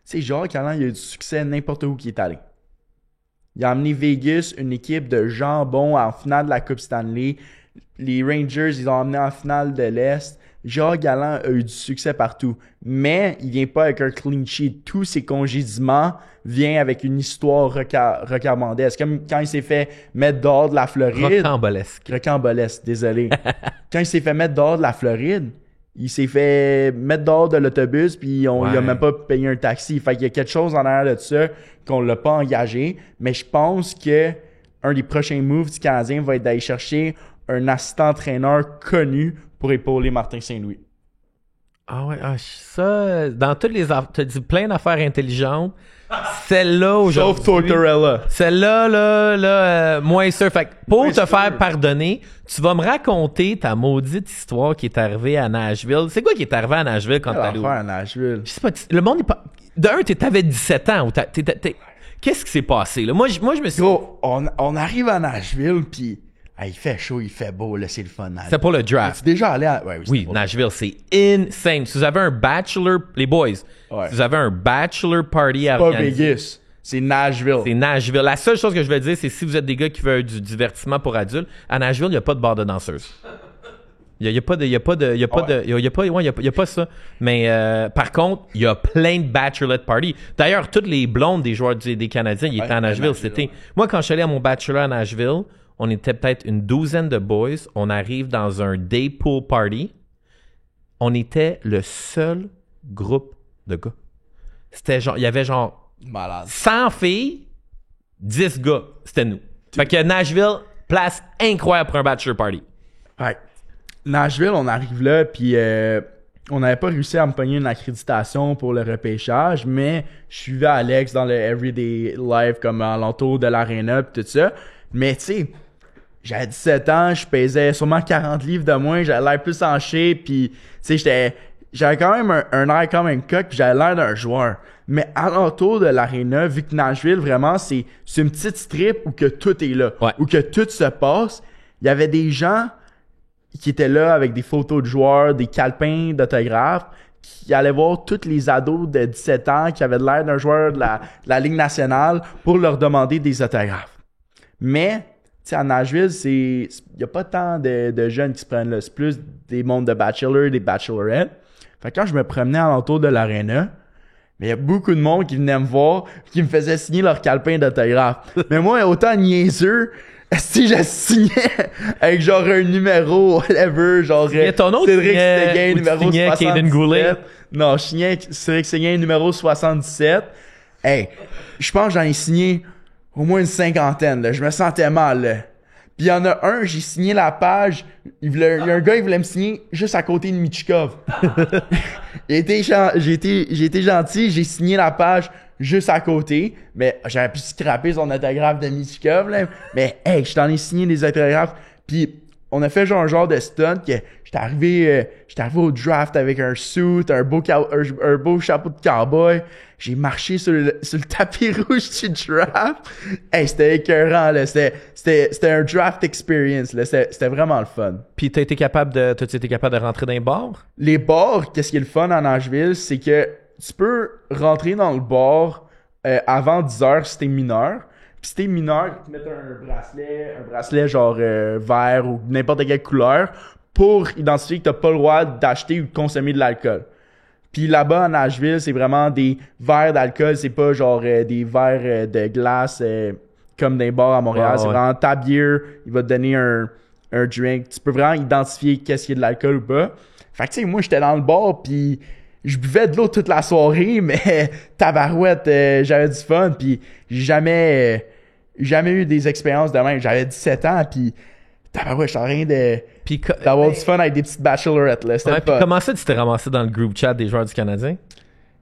sais, Gérard Galland, il a eu du succès n'importe où qu'il est allé. Il a amené Vegas, une équipe de jambon en finale de la Coupe Stanley. Les Rangers, ils ont amené en finale de l'Est. Gérard Galland a eu du succès partout. Mais il vient pas avec un clean sheet. Tous ses congédiements viennent avec une histoire rocambolesque. Comme quand il s'est fait mettre dehors de la Floride. Rocambolesque, désolé. Quand il s'est fait mettre dehors de la Floride, il s'est fait mettre dehors de l'autobus puis il a même pas payé un taxi. Fait qu'il y a quelque chose en arrière de ça qu'on l'a pas engagé. Mais je pense que un des prochains moves du Canadien va être d'aller chercher un assistant-entraîneur connu pour épauler Martin Saint-Louis. Ah ouais, ça, dans toutes les affaires, t'as dit plein d'affaires intelligentes. Celle-là aujourd'hui. Sauf Tortorella. Celle-là, moins sûr. Fait que pour te faire pardonner, tu vas me raconter ta maudite histoire qui est arrivée à Nashville. C'est quoi qui est arrivé à Nashville quand t'es allé à Nashville? Je sais pas, le monde n'est pas... D'un, t'avais 17 ans. Ou qu'est-ce qui s'est passé, là? Moi, je me suis... Gros, on arrive à Nashville, puis... il fait chaud, il fait beau, là, c'est le fun. C'est pour le draft. Tu déjà allé à... Oui, Nashville, c'est insane. Si vous avez un bachelor... Les boys, si vous avez un bachelor party à... Pas Vegas, c'est Nashville. C'est Nashville. La seule chose que je veux dire, c'est si vous êtes des gars qui veulent du divertissement pour adultes, à Nashville, il n'y a pas de bar de danseuses. Il y a pas ça. Mais par contre, il y a plein de bachelorette party. D'ailleurs, toutes les blondes des joueurs des Canadiens, ils étaient à Nashville cet été. Moi, quand je suis allé à mon bachelor à Nashville, on était peut-être une douzaine de boys. On arrive dans un day pool party. On était le seul groupe de gars. C'était genre, il y avait genre malade. 100 filles, 10 gars. C'était nous. Fait que Nashville, place incroyable pour un bachelor party. Ouais. Nashville, on arrive là, puis on n'avait pas réussi à me pogner une accréditation pour le repêchage, mais je suivais Alex dans le Everyday Life comme alentour de l'aréna puis tout ça. Mais tu sais, j'avais 17 ans, je pesais sûrement 40 livres de moins, j'avais l'air plus en shape, puis tu sais, j'avais quand même un air comme un coq, puis j'avais l'air d'un joueur. Mais alentour de l'aréna, vu que Nashville, vraiment, c'est une petite strip où que tout est là, où que tout se passe, il y avait des gens qui étaient là avec des photos de joueurs, des calepins d'autographes, qui allaient voir tous les ados de 17 ans qui avaient l'air d'un joueur de la Ligue nationale pour leur demander des autographes. Mais, tu sais, à Nashville, il n'y a pas tant de jeunes qui se prennent là. C'est plus des mondes de bachelor, des bachelorettes. Fait que quand je me promenais alentour de l'aréna, mais il y a beaucoup de monde qui venait me voir, qui me faisait signer leur calepin d'autographe. Mais moi, autant niaiseux, si je signais avec genre un numéro, whatever, genre Cédric Séguin, numéro 77. Non, je signais Cédric Séguin, numéro 77. Hey, je pense que j'en ai signé au moins une cinquantaine, là. Je me sentais mal, là. Puis il y en a un, j'ai signé la page, il y a un gars, il voulait me signer juste à côté de Michkov. J'ai été gentil, j'ai signé la page juste à côté, mais j'aurais pu scraper son autographe de Michkov, là. Mais hey, je t'en ai signé des autographes, puis on a fait genre de stunt que j'étais arrivé au draft avec un suit, un beau chapeau de cowboy. J'ai marché sur le tapis rouge du draft. Hey, c'était écœurant, là. C'était un draft experience, là. C'était vraiment le fun. Puis t'as été capable de rentrer dans les bars? Les bars, qu'est-ce qui est le fun à Nashville, c'est que tu peux rentrer dans le bar avant 10 heures si t'es mineur. Puis si t'es mineur, ils te mettent un bracelet genre vert ou n'importe quelle couleur pour identifier que t'as pas le droit d'acheter ou de consommer de l'alcool. Puis là-bas, à Nashville, c'est vraiment des verres d'alcool. C'est pas genre des verres de glace comme dans les bars à Montréal. C'est vraiment ta bière. Il va te donner un drink. Tu peux vraiment identifier qu'est-ce qu'il y a de l'alcool ou pas. Fait que tu sais, moi, j'étais dans le bar puis je buvais de l'eau toute la soirée, mais tabarouette, j'avais du fun. Puis j'ai jamais eu des expériences de même. J'avais 17 ans puis tabarouette, j'étais en train d'avoir du fun avec des petites bachelorettes, là. C'était puis comment ça tu t'es ramassé dans le group chat des joueurs du Canadien?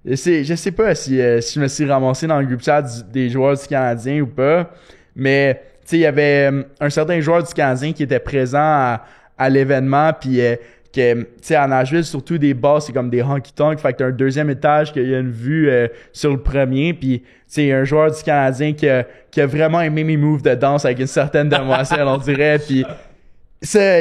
Je sais pas si je me suis ramassé dans le group chat des joueurs du Canadien ou pas, mais tu sais, il y avait un certain joueur du Canadien qui était présent à l'événement, puis que, tu sais, à Nashville, surtout des bars, c'est comme des honky-tonk. Fait que t'as un deuxième étage qu'il y a une vue sur le premier. Puis, tu sais, un joueur du Canadien qui a vraiment aimé mes moves de danse avec une certaine demoiselle, on dirait. Puis, ça,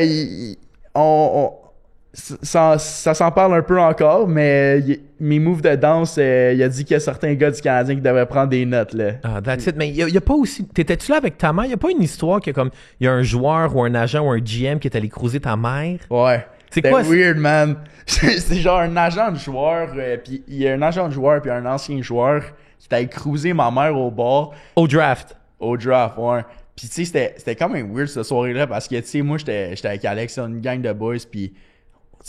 ça s'en parle un peu encore, mais mes moves de danse, il a dit qu'il y a certains gars du Canadien qui devraient prendre des notes, là. Ah, that's it. Mais il y a pas aussi... T'étais-tu là avec ta mère? Il y a pas une histoire que comme... Il y a un joueur ou un agent ou un GM qui est allé cruiser ta mère? Ouais. C'est quoi? Weird, man. C'est genre un agent de joueur, puis il y a un agent de joueur puis un ancien joueur qui est allé cruiser ma mère au bar. Au draft. Au draft, ouais. Puis tu sais, c'était quand même weird cette soirée-là parce que tu sais, moi j'étais avec Alex, une gang de boys, puis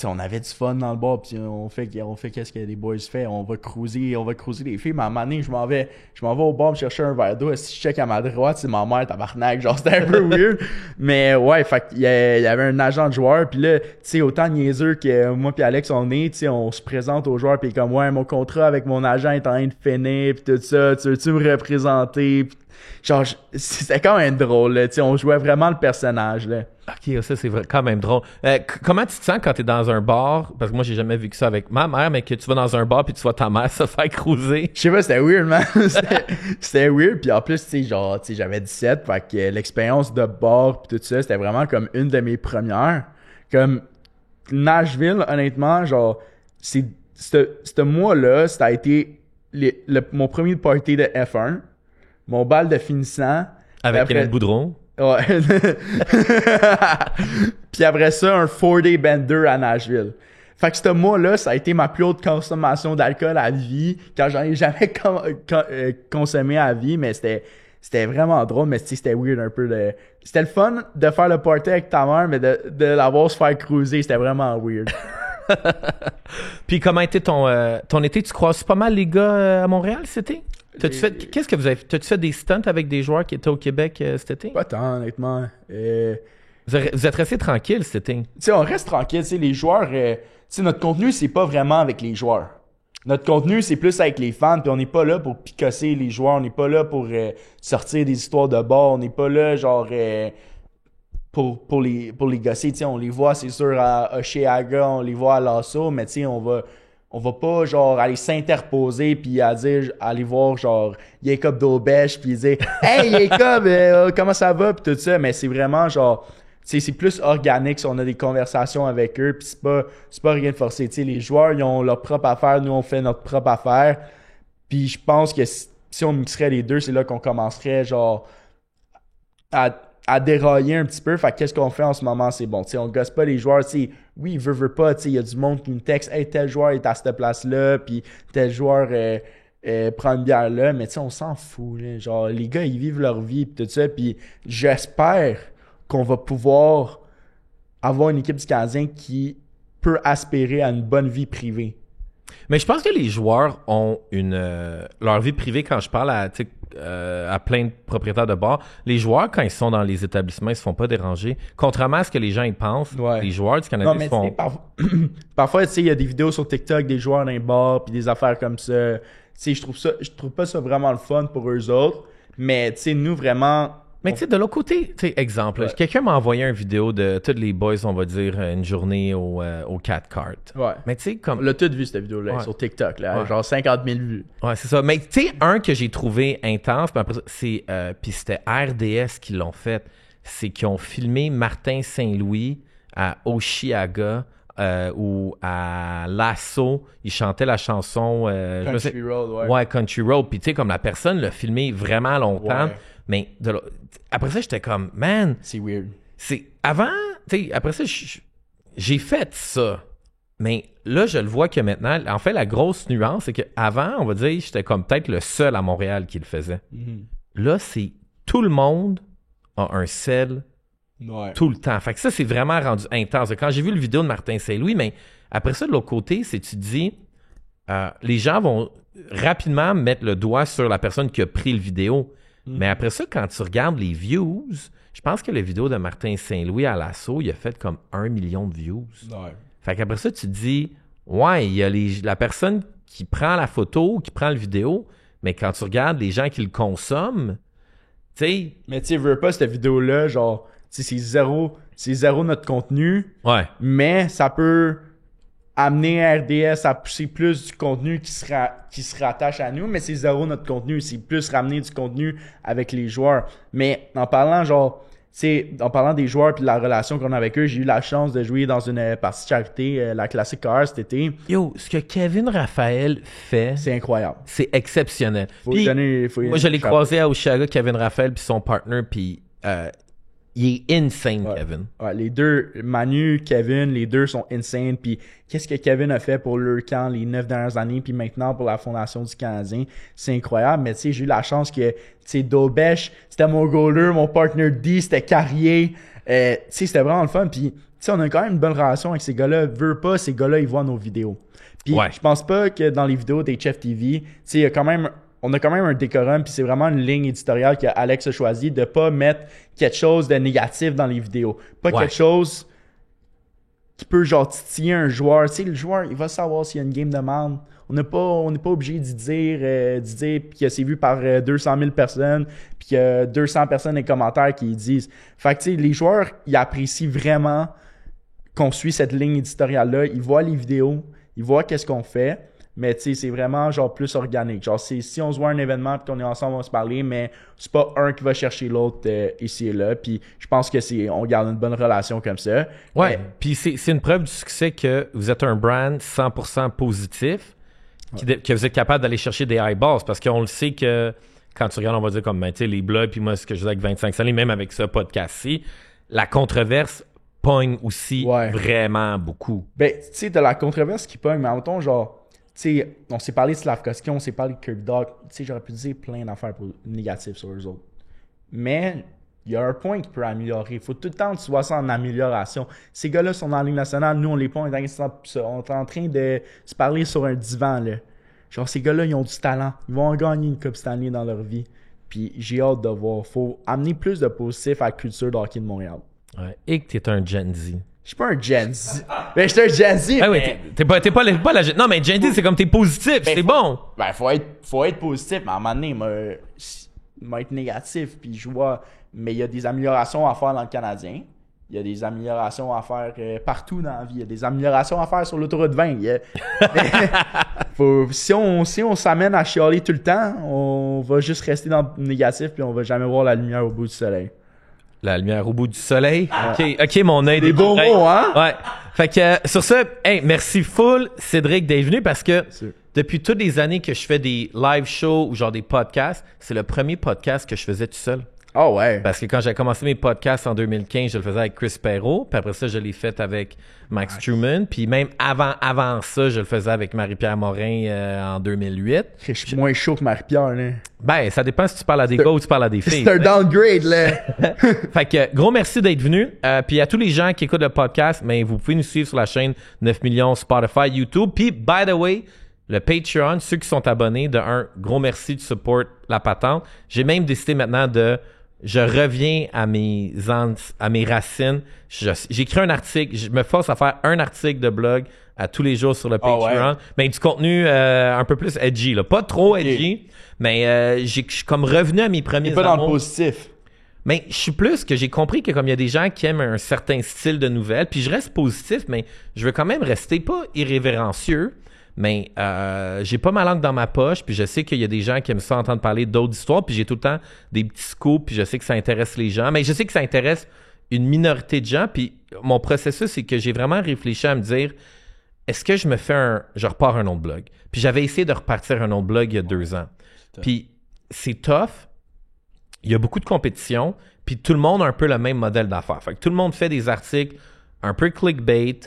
on avait du fun dans le bar, puis on fait qu'est-ce que les boys font, on va cruiser les filles, mais à un moment donné, je m'en vais au bar me chercher un verre d'eau, si je check à ma droite, c'est ma mère, tabarnak, genre c'était un peu weird, mais ouais, fait qu'il y avait un agent de joueur, puis là, tu sais, autant niaiseux que moi puis Alex on est, tu sais, on se présente aux joueurs, puis comme, ouais, mon contrat avec mon agent est en train de finir, puis tout ça, tu veux-tu me représenter, pis, genre, c'était quand même drôle, là, tu sais, on jouait vraiment le personnage, là. OK, ça, c'est quand même drôle. Comment tu te sens quand t'es dans un bar? Parce que moi, j'ai jamais vécu ça avec ma mère, mais que tu vas dans un bar puis tu vois ta mère se faire cruiser. Je sais pas, c'était weird, man. C'était weird. Puis en plus, tu sais, genre, tu sais, j'avais 17, fait que l'expérience de bar puis tout ça, c'était vraiment comme une de mes premières. Comme Nashville, honnêtement, genre, ce mois-là, ça a été mon premier party de F1, mon bal de finissant. Avec Kenneth Boudreau. Ouais. Puis après ça, un 4-day bender à Nashville. Fait que ce mois-là, ça a été ma plus haute consommation d'alcool à vie, quand j'en ai jamais consommé à vie, mais c'était vraiment drôle, mais c'était weird un peu. C'était le fun de faire le party avec ta mère, mais de l'avoir se faire cruiser, c'était vraiment weird. Puis comment était ton été? Tu croises pas mal les gars à Montréal cet été? Qu'est-ce que vous avez fait? T'as-tu fait des stunts avec des joueurs qui étaient au Québec cet été? Pas tant, honnêtement. Vous êtes resté tranquille cet été? Tu sais, on reste tranquille. Tu sais, les joueurs... tu sais, notre contenu, c'est pas vraiment avec les joueurs. Notre contenu, c'est plus avec les fans. Puis on n'est pas là pour picosser les joueurs. On n'est pas là pour sortir des histoires de bord. On n'est pas là, genre... pour les gosser. Tu sais, on les voit, c'est sûr, à Oshéaga. On les voit à Lasso. Mais tu sais, on va pas, genre, aller s'interposer puis aller voir, genre, Jacob Daubèche puis dire « Hey, Jacob, comment ça va? » puis tout ça. Mais c'est vraiment, genre, tu sais, c'est plus organique si on a des conversations avec eux puis c'est pas rien de forcé. Tu sais, les joueurs, ils ont leur propre affaire. Nous, on fait notre propre affaire. Puis je pense que si on mixerait les deux, c'est là qu'on commencerait, genre, à dérailler un petit peu. Fait qu'est-ce qu'on fait en ce moment? C'est bon. T'sais, on gosse pas les joueurs. T'sais, oui, veut pas. Il y a du monde qui me texte. Hey, tel joueur est à cette place-là. Puis tel joueur prend une bière là. Mais on s'en fout. Là. Genre, les gars, ils vivent leur vie. Puis tout ça. Puis j'espère qu'on va pouvoir avoir une équipe du Canadien qui peut aspirer à une bonne vie privée. Mais je pense que les joueurs ont leur vie privée, quand je parle à plein de propriétaires de bars, les joueurs, quand ils sont dans les établissements, ils se font pas déranger. Contrairement à ce que les gens ils pensent, ouais. Les joueurs du Canada se font... Parfois, il y a des vidéos sur TikTok des joueurs dans les bars puis des affaires comme ça. Je trouve pas ça vraiment le fun pour eux autres. Mais nous, vraiment... Mais tu sais, de l'autre côté, exemple, ouais. Quelqu'un m'a envoyé une vidéo de tous les boys, on va dire, une journée au Cat Cart. Ouais. Mais tu sais, comme... On l'a tout vu, cette vidéo-là, sur TikTok, là, ouais. Genre 50 000 vues. Ouais, c'est ça. Mais tu sais, un que j'ai trouvé intense, puis après ça, c'est... puis c'était RDS qui l'ont fait. C'est qu'ils ont filmé Martin Saint-Louis à Oshéaga ou à Lasso. Il chantait la chanson... Country Road, ouais. Ouais, Country Road. Puis tu sais, comme la personne l'a filmé vraiment longtemps. Ouais. Mais après ça, j'étais comme, man... C'est weird. Avant, tu sais, après ça, j'ai fait ça. Mais là, je le vois que maintenant... En fait, la grosse nuance, c'est qu'avant, on va dire, j'étais comme peut-être le seul à Montréal qui le faisait. Mm-hmm. Là, c'est tout le monde a un sel tout le temps. Fait que ça, c'est vraiment rendu intense. Quand j'ai vu le vidéo de Martin Saint-Louis, mais après ça, de l'autre côté, c'est tu te dis... les gens vont rapidement mettre le doigt sur la personne qui a pris le vidéo. Mais après ça, quand tu regardes les views, je pense que la vidéo de Martin Saint-Louis à Lasso, il a fait comme 1 million de views. Ouais. Fait qu'après ça, tu te dis, ouais, il y a la personne qui prend la photo, qui prend le vidéo, mais quand tu regardes les gens qui le consomment, tu sais... Mais tu sais, veux pas cette vidéo-là, genre... c'est zéro notre contenu, Ouais. mais ça peut amener RDS à pousser plus du contenu qui se rattache à nous, mais c'est zéro notre contenu. C'est plus ramener du contenu avec les joueurs. Mais en parlant des joueurs puis de la relation qu'on a avec eux, j'ai eu la chance de jouer dans une partie de charité, la Classic Car cet été. Yo, ce que Kevin Raphaël fait, C'est incroyable. c'est exceptionnel. Puis, moi, je l'ai croisé à Oshiaga, Kevin Raphaël, puis son partner, puis il est insane, Ouais. Kevin. Ouais, les deux, Manu, Kevin, les deux sont insane. Puis qu'est-ce que Kevin a fait pour leur camp les 9 dernières années, puis maintenant pour la fondation du Canadien, c'est incroyable. Mais tu sais, j'ai eu la chance que, tu sais, Dobesh, c'était mon goaler, mon partner D, c'était Carrier. Tu sais, c'était vraiment le fun. Puis, tu sais, on a quand même une bonne relation avec ces gars-là. Veux pas, ces gars-là, ils voient nos vidéos. Puis, Ouais. je pense pas que dans les vidéos des Chef TV, tu sais, il y a quand même... On a quand même un décorum, puis c'est vraiment une ligne éditoriale que Alex a choisi de pas mettre quelque chose de négatif dans les vidéos. Pas Ouais. quelque chose qui peut genre titiller un joueur. Tu sais, le joueur, il va savoir s'il y a une game de merde. On n'est pas obligé d'y dire puis que c'est vu par 200 000 personnes, puis qu'il y a 200 personnes dans les commentaires qui disent. Fait que tu sais, les joueurs, ils apprécient vraiment qu'on suit cette ligne éditoriale-là. Ils voient les vidéos, ils voient qu'est-ce qu'on fait. Mais tu sais, c'est vraiment genre plus organique. Genre, si on se voit à un événement puis qu'on est ensemble, on va se parler, mais c'est pas un qui va chercher l'autre ici et là. Puis je pense que on garde une bonne relation comme ça. Ouais. Puis c'est une preuve du succès que vous êtes un brand 100% positif, que vous êtes capable d'aller chercher des eyeballs, parce qu'on le sait que quand tu regardes, on va dire comme, ben, tu sais, les blogs, puis moi, ce que je dis avec 25 années, même avec ce podcast-ci, la controverse pogne aussi vraiment beaucoup. Ben, tu sais, t'as la controverse qui pogne, mais en même temps, genre, tu sais, on s'est parlé de Slavkovski, on s'est parlé de Kirby Dog. Tu sais, j'aurais pu dire plein d'affaires négatives sur eux autres. Mais il y a un point qui peut améliorer. Il faut tout le temps que tu vois ça en amélioration. Ces gars-là sont dans la Ligue nationale. Nous, on les pas. On est en train de se parler sur un divan, là. Genre, ces gars-là, ils ont du talent. Ils vont en gagner une Coupe Stanley dans leur vie. Puis j'ai hâte de voir. Faut amener plus de positif à la culture de hockey de Montréal. Ouais. Et que t'es un Gen Z. Je suis pas un Gen Z. Ben, je suis un Gen Z. Ah oui, mais... t'es pas la Gen... Non, mais Gen Z, c'est comme t'es positif, c'est bon. Ben, faut être positif, mais à un moment donné, m'a être négatif, puis je vois... Mais il y a des améliorations à faire dans le Canadien. Il y a des améliorations à faire partout dans la vie. Il y a des améliorations à faire sur l'autoroute 20. Si on s'amène à chialer tout le temps, on va juste rester dans le négatif, puis on va jamais voir la lumière au bout du soleil. La lumière au bout du soleil. OK, mon œil. Des beaux mots, hein? Ouais. Fait que, sur ce, hey, merci full, Cédric, d'être venu, parce que depuis toutes les années que je fais des live shows ou genre des podcasts, c'est le premier podcast que je faisais tout seul. Ah ouais. Parce que quand j'ai commencé mes podcasts en 2015, je le faisais avec Chris Perrault, puis après ça, je l'ai fait avec Max Truman, puis même avant ça, je le faisais avec Marie-Pierre Morin en 2008. Je suis moins chaud que Marie-Pierre, là. Ben, ça dépend si tu parles à des gars ou tu parles à des filles. C'est un downgrade, là. Fait que, gros merci d'être venu. Puis à tous les gens qui écoutent le podcast, mais vous pouvez nous suivre sur la chaîne 9 millions Spotify, YouTube. Puis, by the way, le Patreon, ceux qui sont abonnés, gros merci de support la patente. J'ai même décidé maintenant je reviens à mes racines. J'écris un article, je me force à faire un article de blog à tous les jours sur le Patreon. Mais du contenu un peu plus edgy, là. Pas trop edgy, mais je suis comme revenu à mes premiers amours. Pas dans le positif. Mais je suis plus que j'ai compris que comme il y a des gens qui aiment un certain style de nouvelles, puis je reste positif, mais je veux quand même rester pas irrévérencieux. Mais j'ai pas ma langue dans ma poche, puis je sais qu'il y a des gens qui aiment ça entendre parler d'autres histoires, puis j'ai tout le temps des petits scoops, puis je sais que ça intéresse les gens, mais je sais que ça intéresse une minorité de gens, puis mon processus, c'est que j'ai vraiment réfléchi à me dire, est-ce que je repars un autre blog? Puis j'avais essayé de repartir un autre blog il y a 2 ans. Puis c'est tough, il y a beaucoup de compétition, puis tout le monde a un peu le même modèle d'affaires. Fait que tout le monde fait des articles un peu clickbait,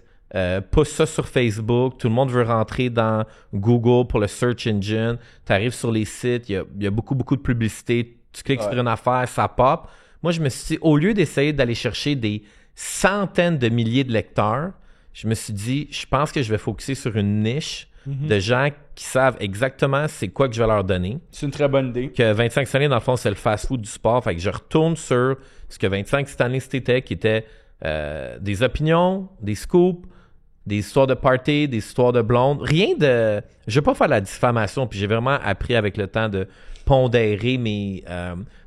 pousse ça sur Facebook, tout le monde veut rentrer dans Google pour le search engine, tu arrives sur les sites, il y a beaucoup de publicité, tu cliques sur une affaire, ça pop. Moi, je me suis dit, au lieu d'essayer d'aller chercher des centaines de milliers de lecteurs, je me suis dit, je pense que je vais focuser sur une niche de gens qui savent exactement c'est quoi que je vais leur donner. C'est une très bonne idée. Que 25 Stanley, dans le fond, c'est le fast-food du sport. Fait que je retourne sur ce que 25 Stanley c'était, qui était des opinions, des scoops, des histoires de party, des histoires de blondes. Rien de... Je veux pas faire de la diffamation, puis j'ai vraiment appris avec le temps de pondérer mes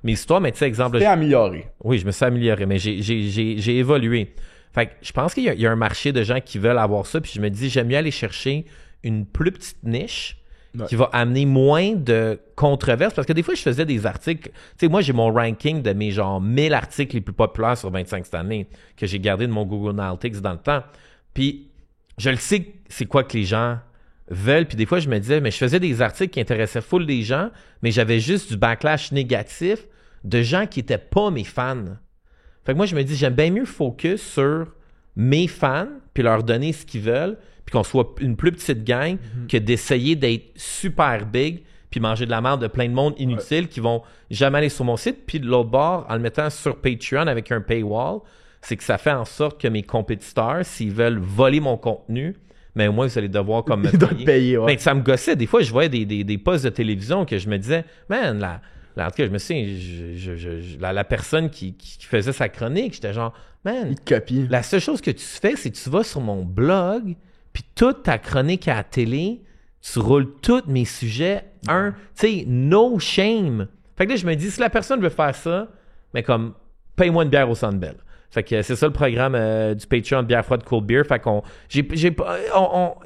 histoires. Mais tu sais, exemple... T'es amélioré. Oui, je me suis amélioré, mais j'ai évolué. Fait que je pense qu'il y a un marché de gens qui veulent avoir ça, puis je me dis, j'aime mieux aller chercher une plus petite niche qui va amener moins de controverses, parce que des fois, je faisais des articles, tu sais, moi, j'ai mon ranking de mes genre 1000 articles les plus populaires sur 25 cette année, que j'ai gardé de mon Google Analytics dans le temps. Puis, je le sais, c'est quoi que les gens veulent, puis des fois, je me disais, mais je faisais des articles qui intéressaient full des gens, mais j'avais juste du backlash négatif de gens qui étaient pas mes fans. Fait que moi, je me dis, j'aime bien mieux focus sur mes fans, puis leur donner ce qu'ils veulent, puis qu'on soit une plus petite gang que d'essayer d'être super big, puis manger de la merde de plein de monde inutile qui vont jamais aller sur mon site. Puis de l'autre bord, en le mettant sur Patreon avec un paywall, c'est que ça fait en sorte que mes compétiteurs, s'ils veulent voler mon contenu, mais au moins, vous allez devoir comme me payer. Ouais. Mais ça me gossait. Des fois, je voyais des posts de télévision que je me disais, man, en tout cas, je me souviens, la personne qui faisait sa chronique, j'étais genre, man, il te copie. La seule chose que tu fais, c'est que tu vas sur mon blog, puis toute ta chronique à la télé, tu roules tous mes sujets. Tu sais, no shame. Fait que là, je me dis, si la personne veut faire ça, mais comme, paye-moi une bière au Centre Bell. Fait que c'est ça le programme du Patreon de bière froide Cold Beer. Fait qu'on, il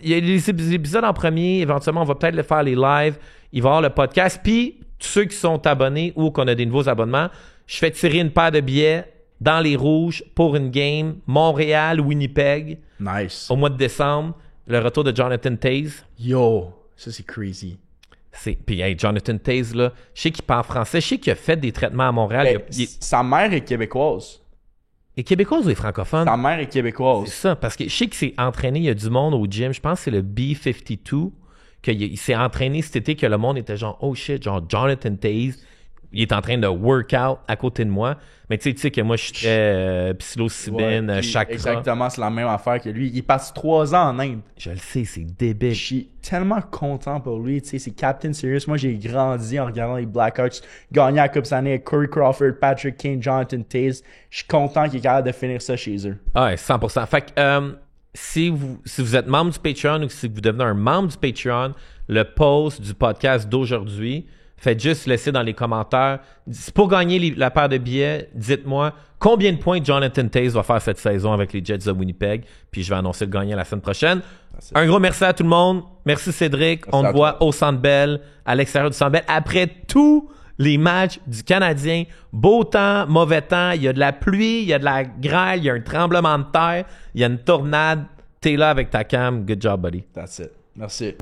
y a les épisodes en premier, éventuellement, on va peut-être le faire les lives, il va y avoir le podcast, puis tous ceux qui sont abonnés ou qu'on a des nouveaux abonnements, je fais tirer une paire de billets dans les rouges pour une game Montréal-Winnipeg. Nice. Au mois de décembre, le retour de Jonathan Toews. Yo, ça c'est crazy. Puis hey, Jonathan Toews, là, je sais qu'il parle français, je sais qu'il a fait des traitements à Montréal. Sa mère est québécoise. Et québécoise ou est francophone? Sa mère est québécoise. C'est ça, parce que je sais qu'il s'est entraîné, il y a du monde au gym, je pense que c'est le B52, qu'il s'est entraîné cet été, que le monde était genre, oh shit, genre Jonathan Toews, il est en train de workout à côté de moi. Mais tu sais que moi, je suis très psilocybine, chakra. Exactement, c'est la même affaire que lui. Il passe 3 ans en Inde. Je le sais, c'est débile. Je suis tellement content pour lui. Tu sais, c'est Captain Serious. Moi, j'ai grandi en regardant les Blackhearts gagner la Coupe Stanley avec Corey Crawford, Patrick Kane, Jonathan Toews. Je suis content qu'il est capable de finir ça chez eux. Ah ouais, 100%. Fait que si vous êtes membre du Patreon ou si vous devenez un membre du Patreon, le post du podcast d'aujourd'hui, faites juste laisser dans les commentaires. Pour gagner la paire de billets, dites-moi combien de points Jonathan Toews va faire cette saison avec les Jets de Winnipeg. Puis je vais annoncer le gagnant la semaine prochaine. Un gros merci à tout le monde. Merci Cédric. On te voit au Centre Bell, à l'extérieur du Centre Bell. Après tous les matchs du Canadien, beau temps, mauvais temps, il y a de la pluie, il y a de la grêle, il y a un tremblement de terre, il y a une tornade. T'es là avec ta cam. Good job, buddy. That's it. Merci.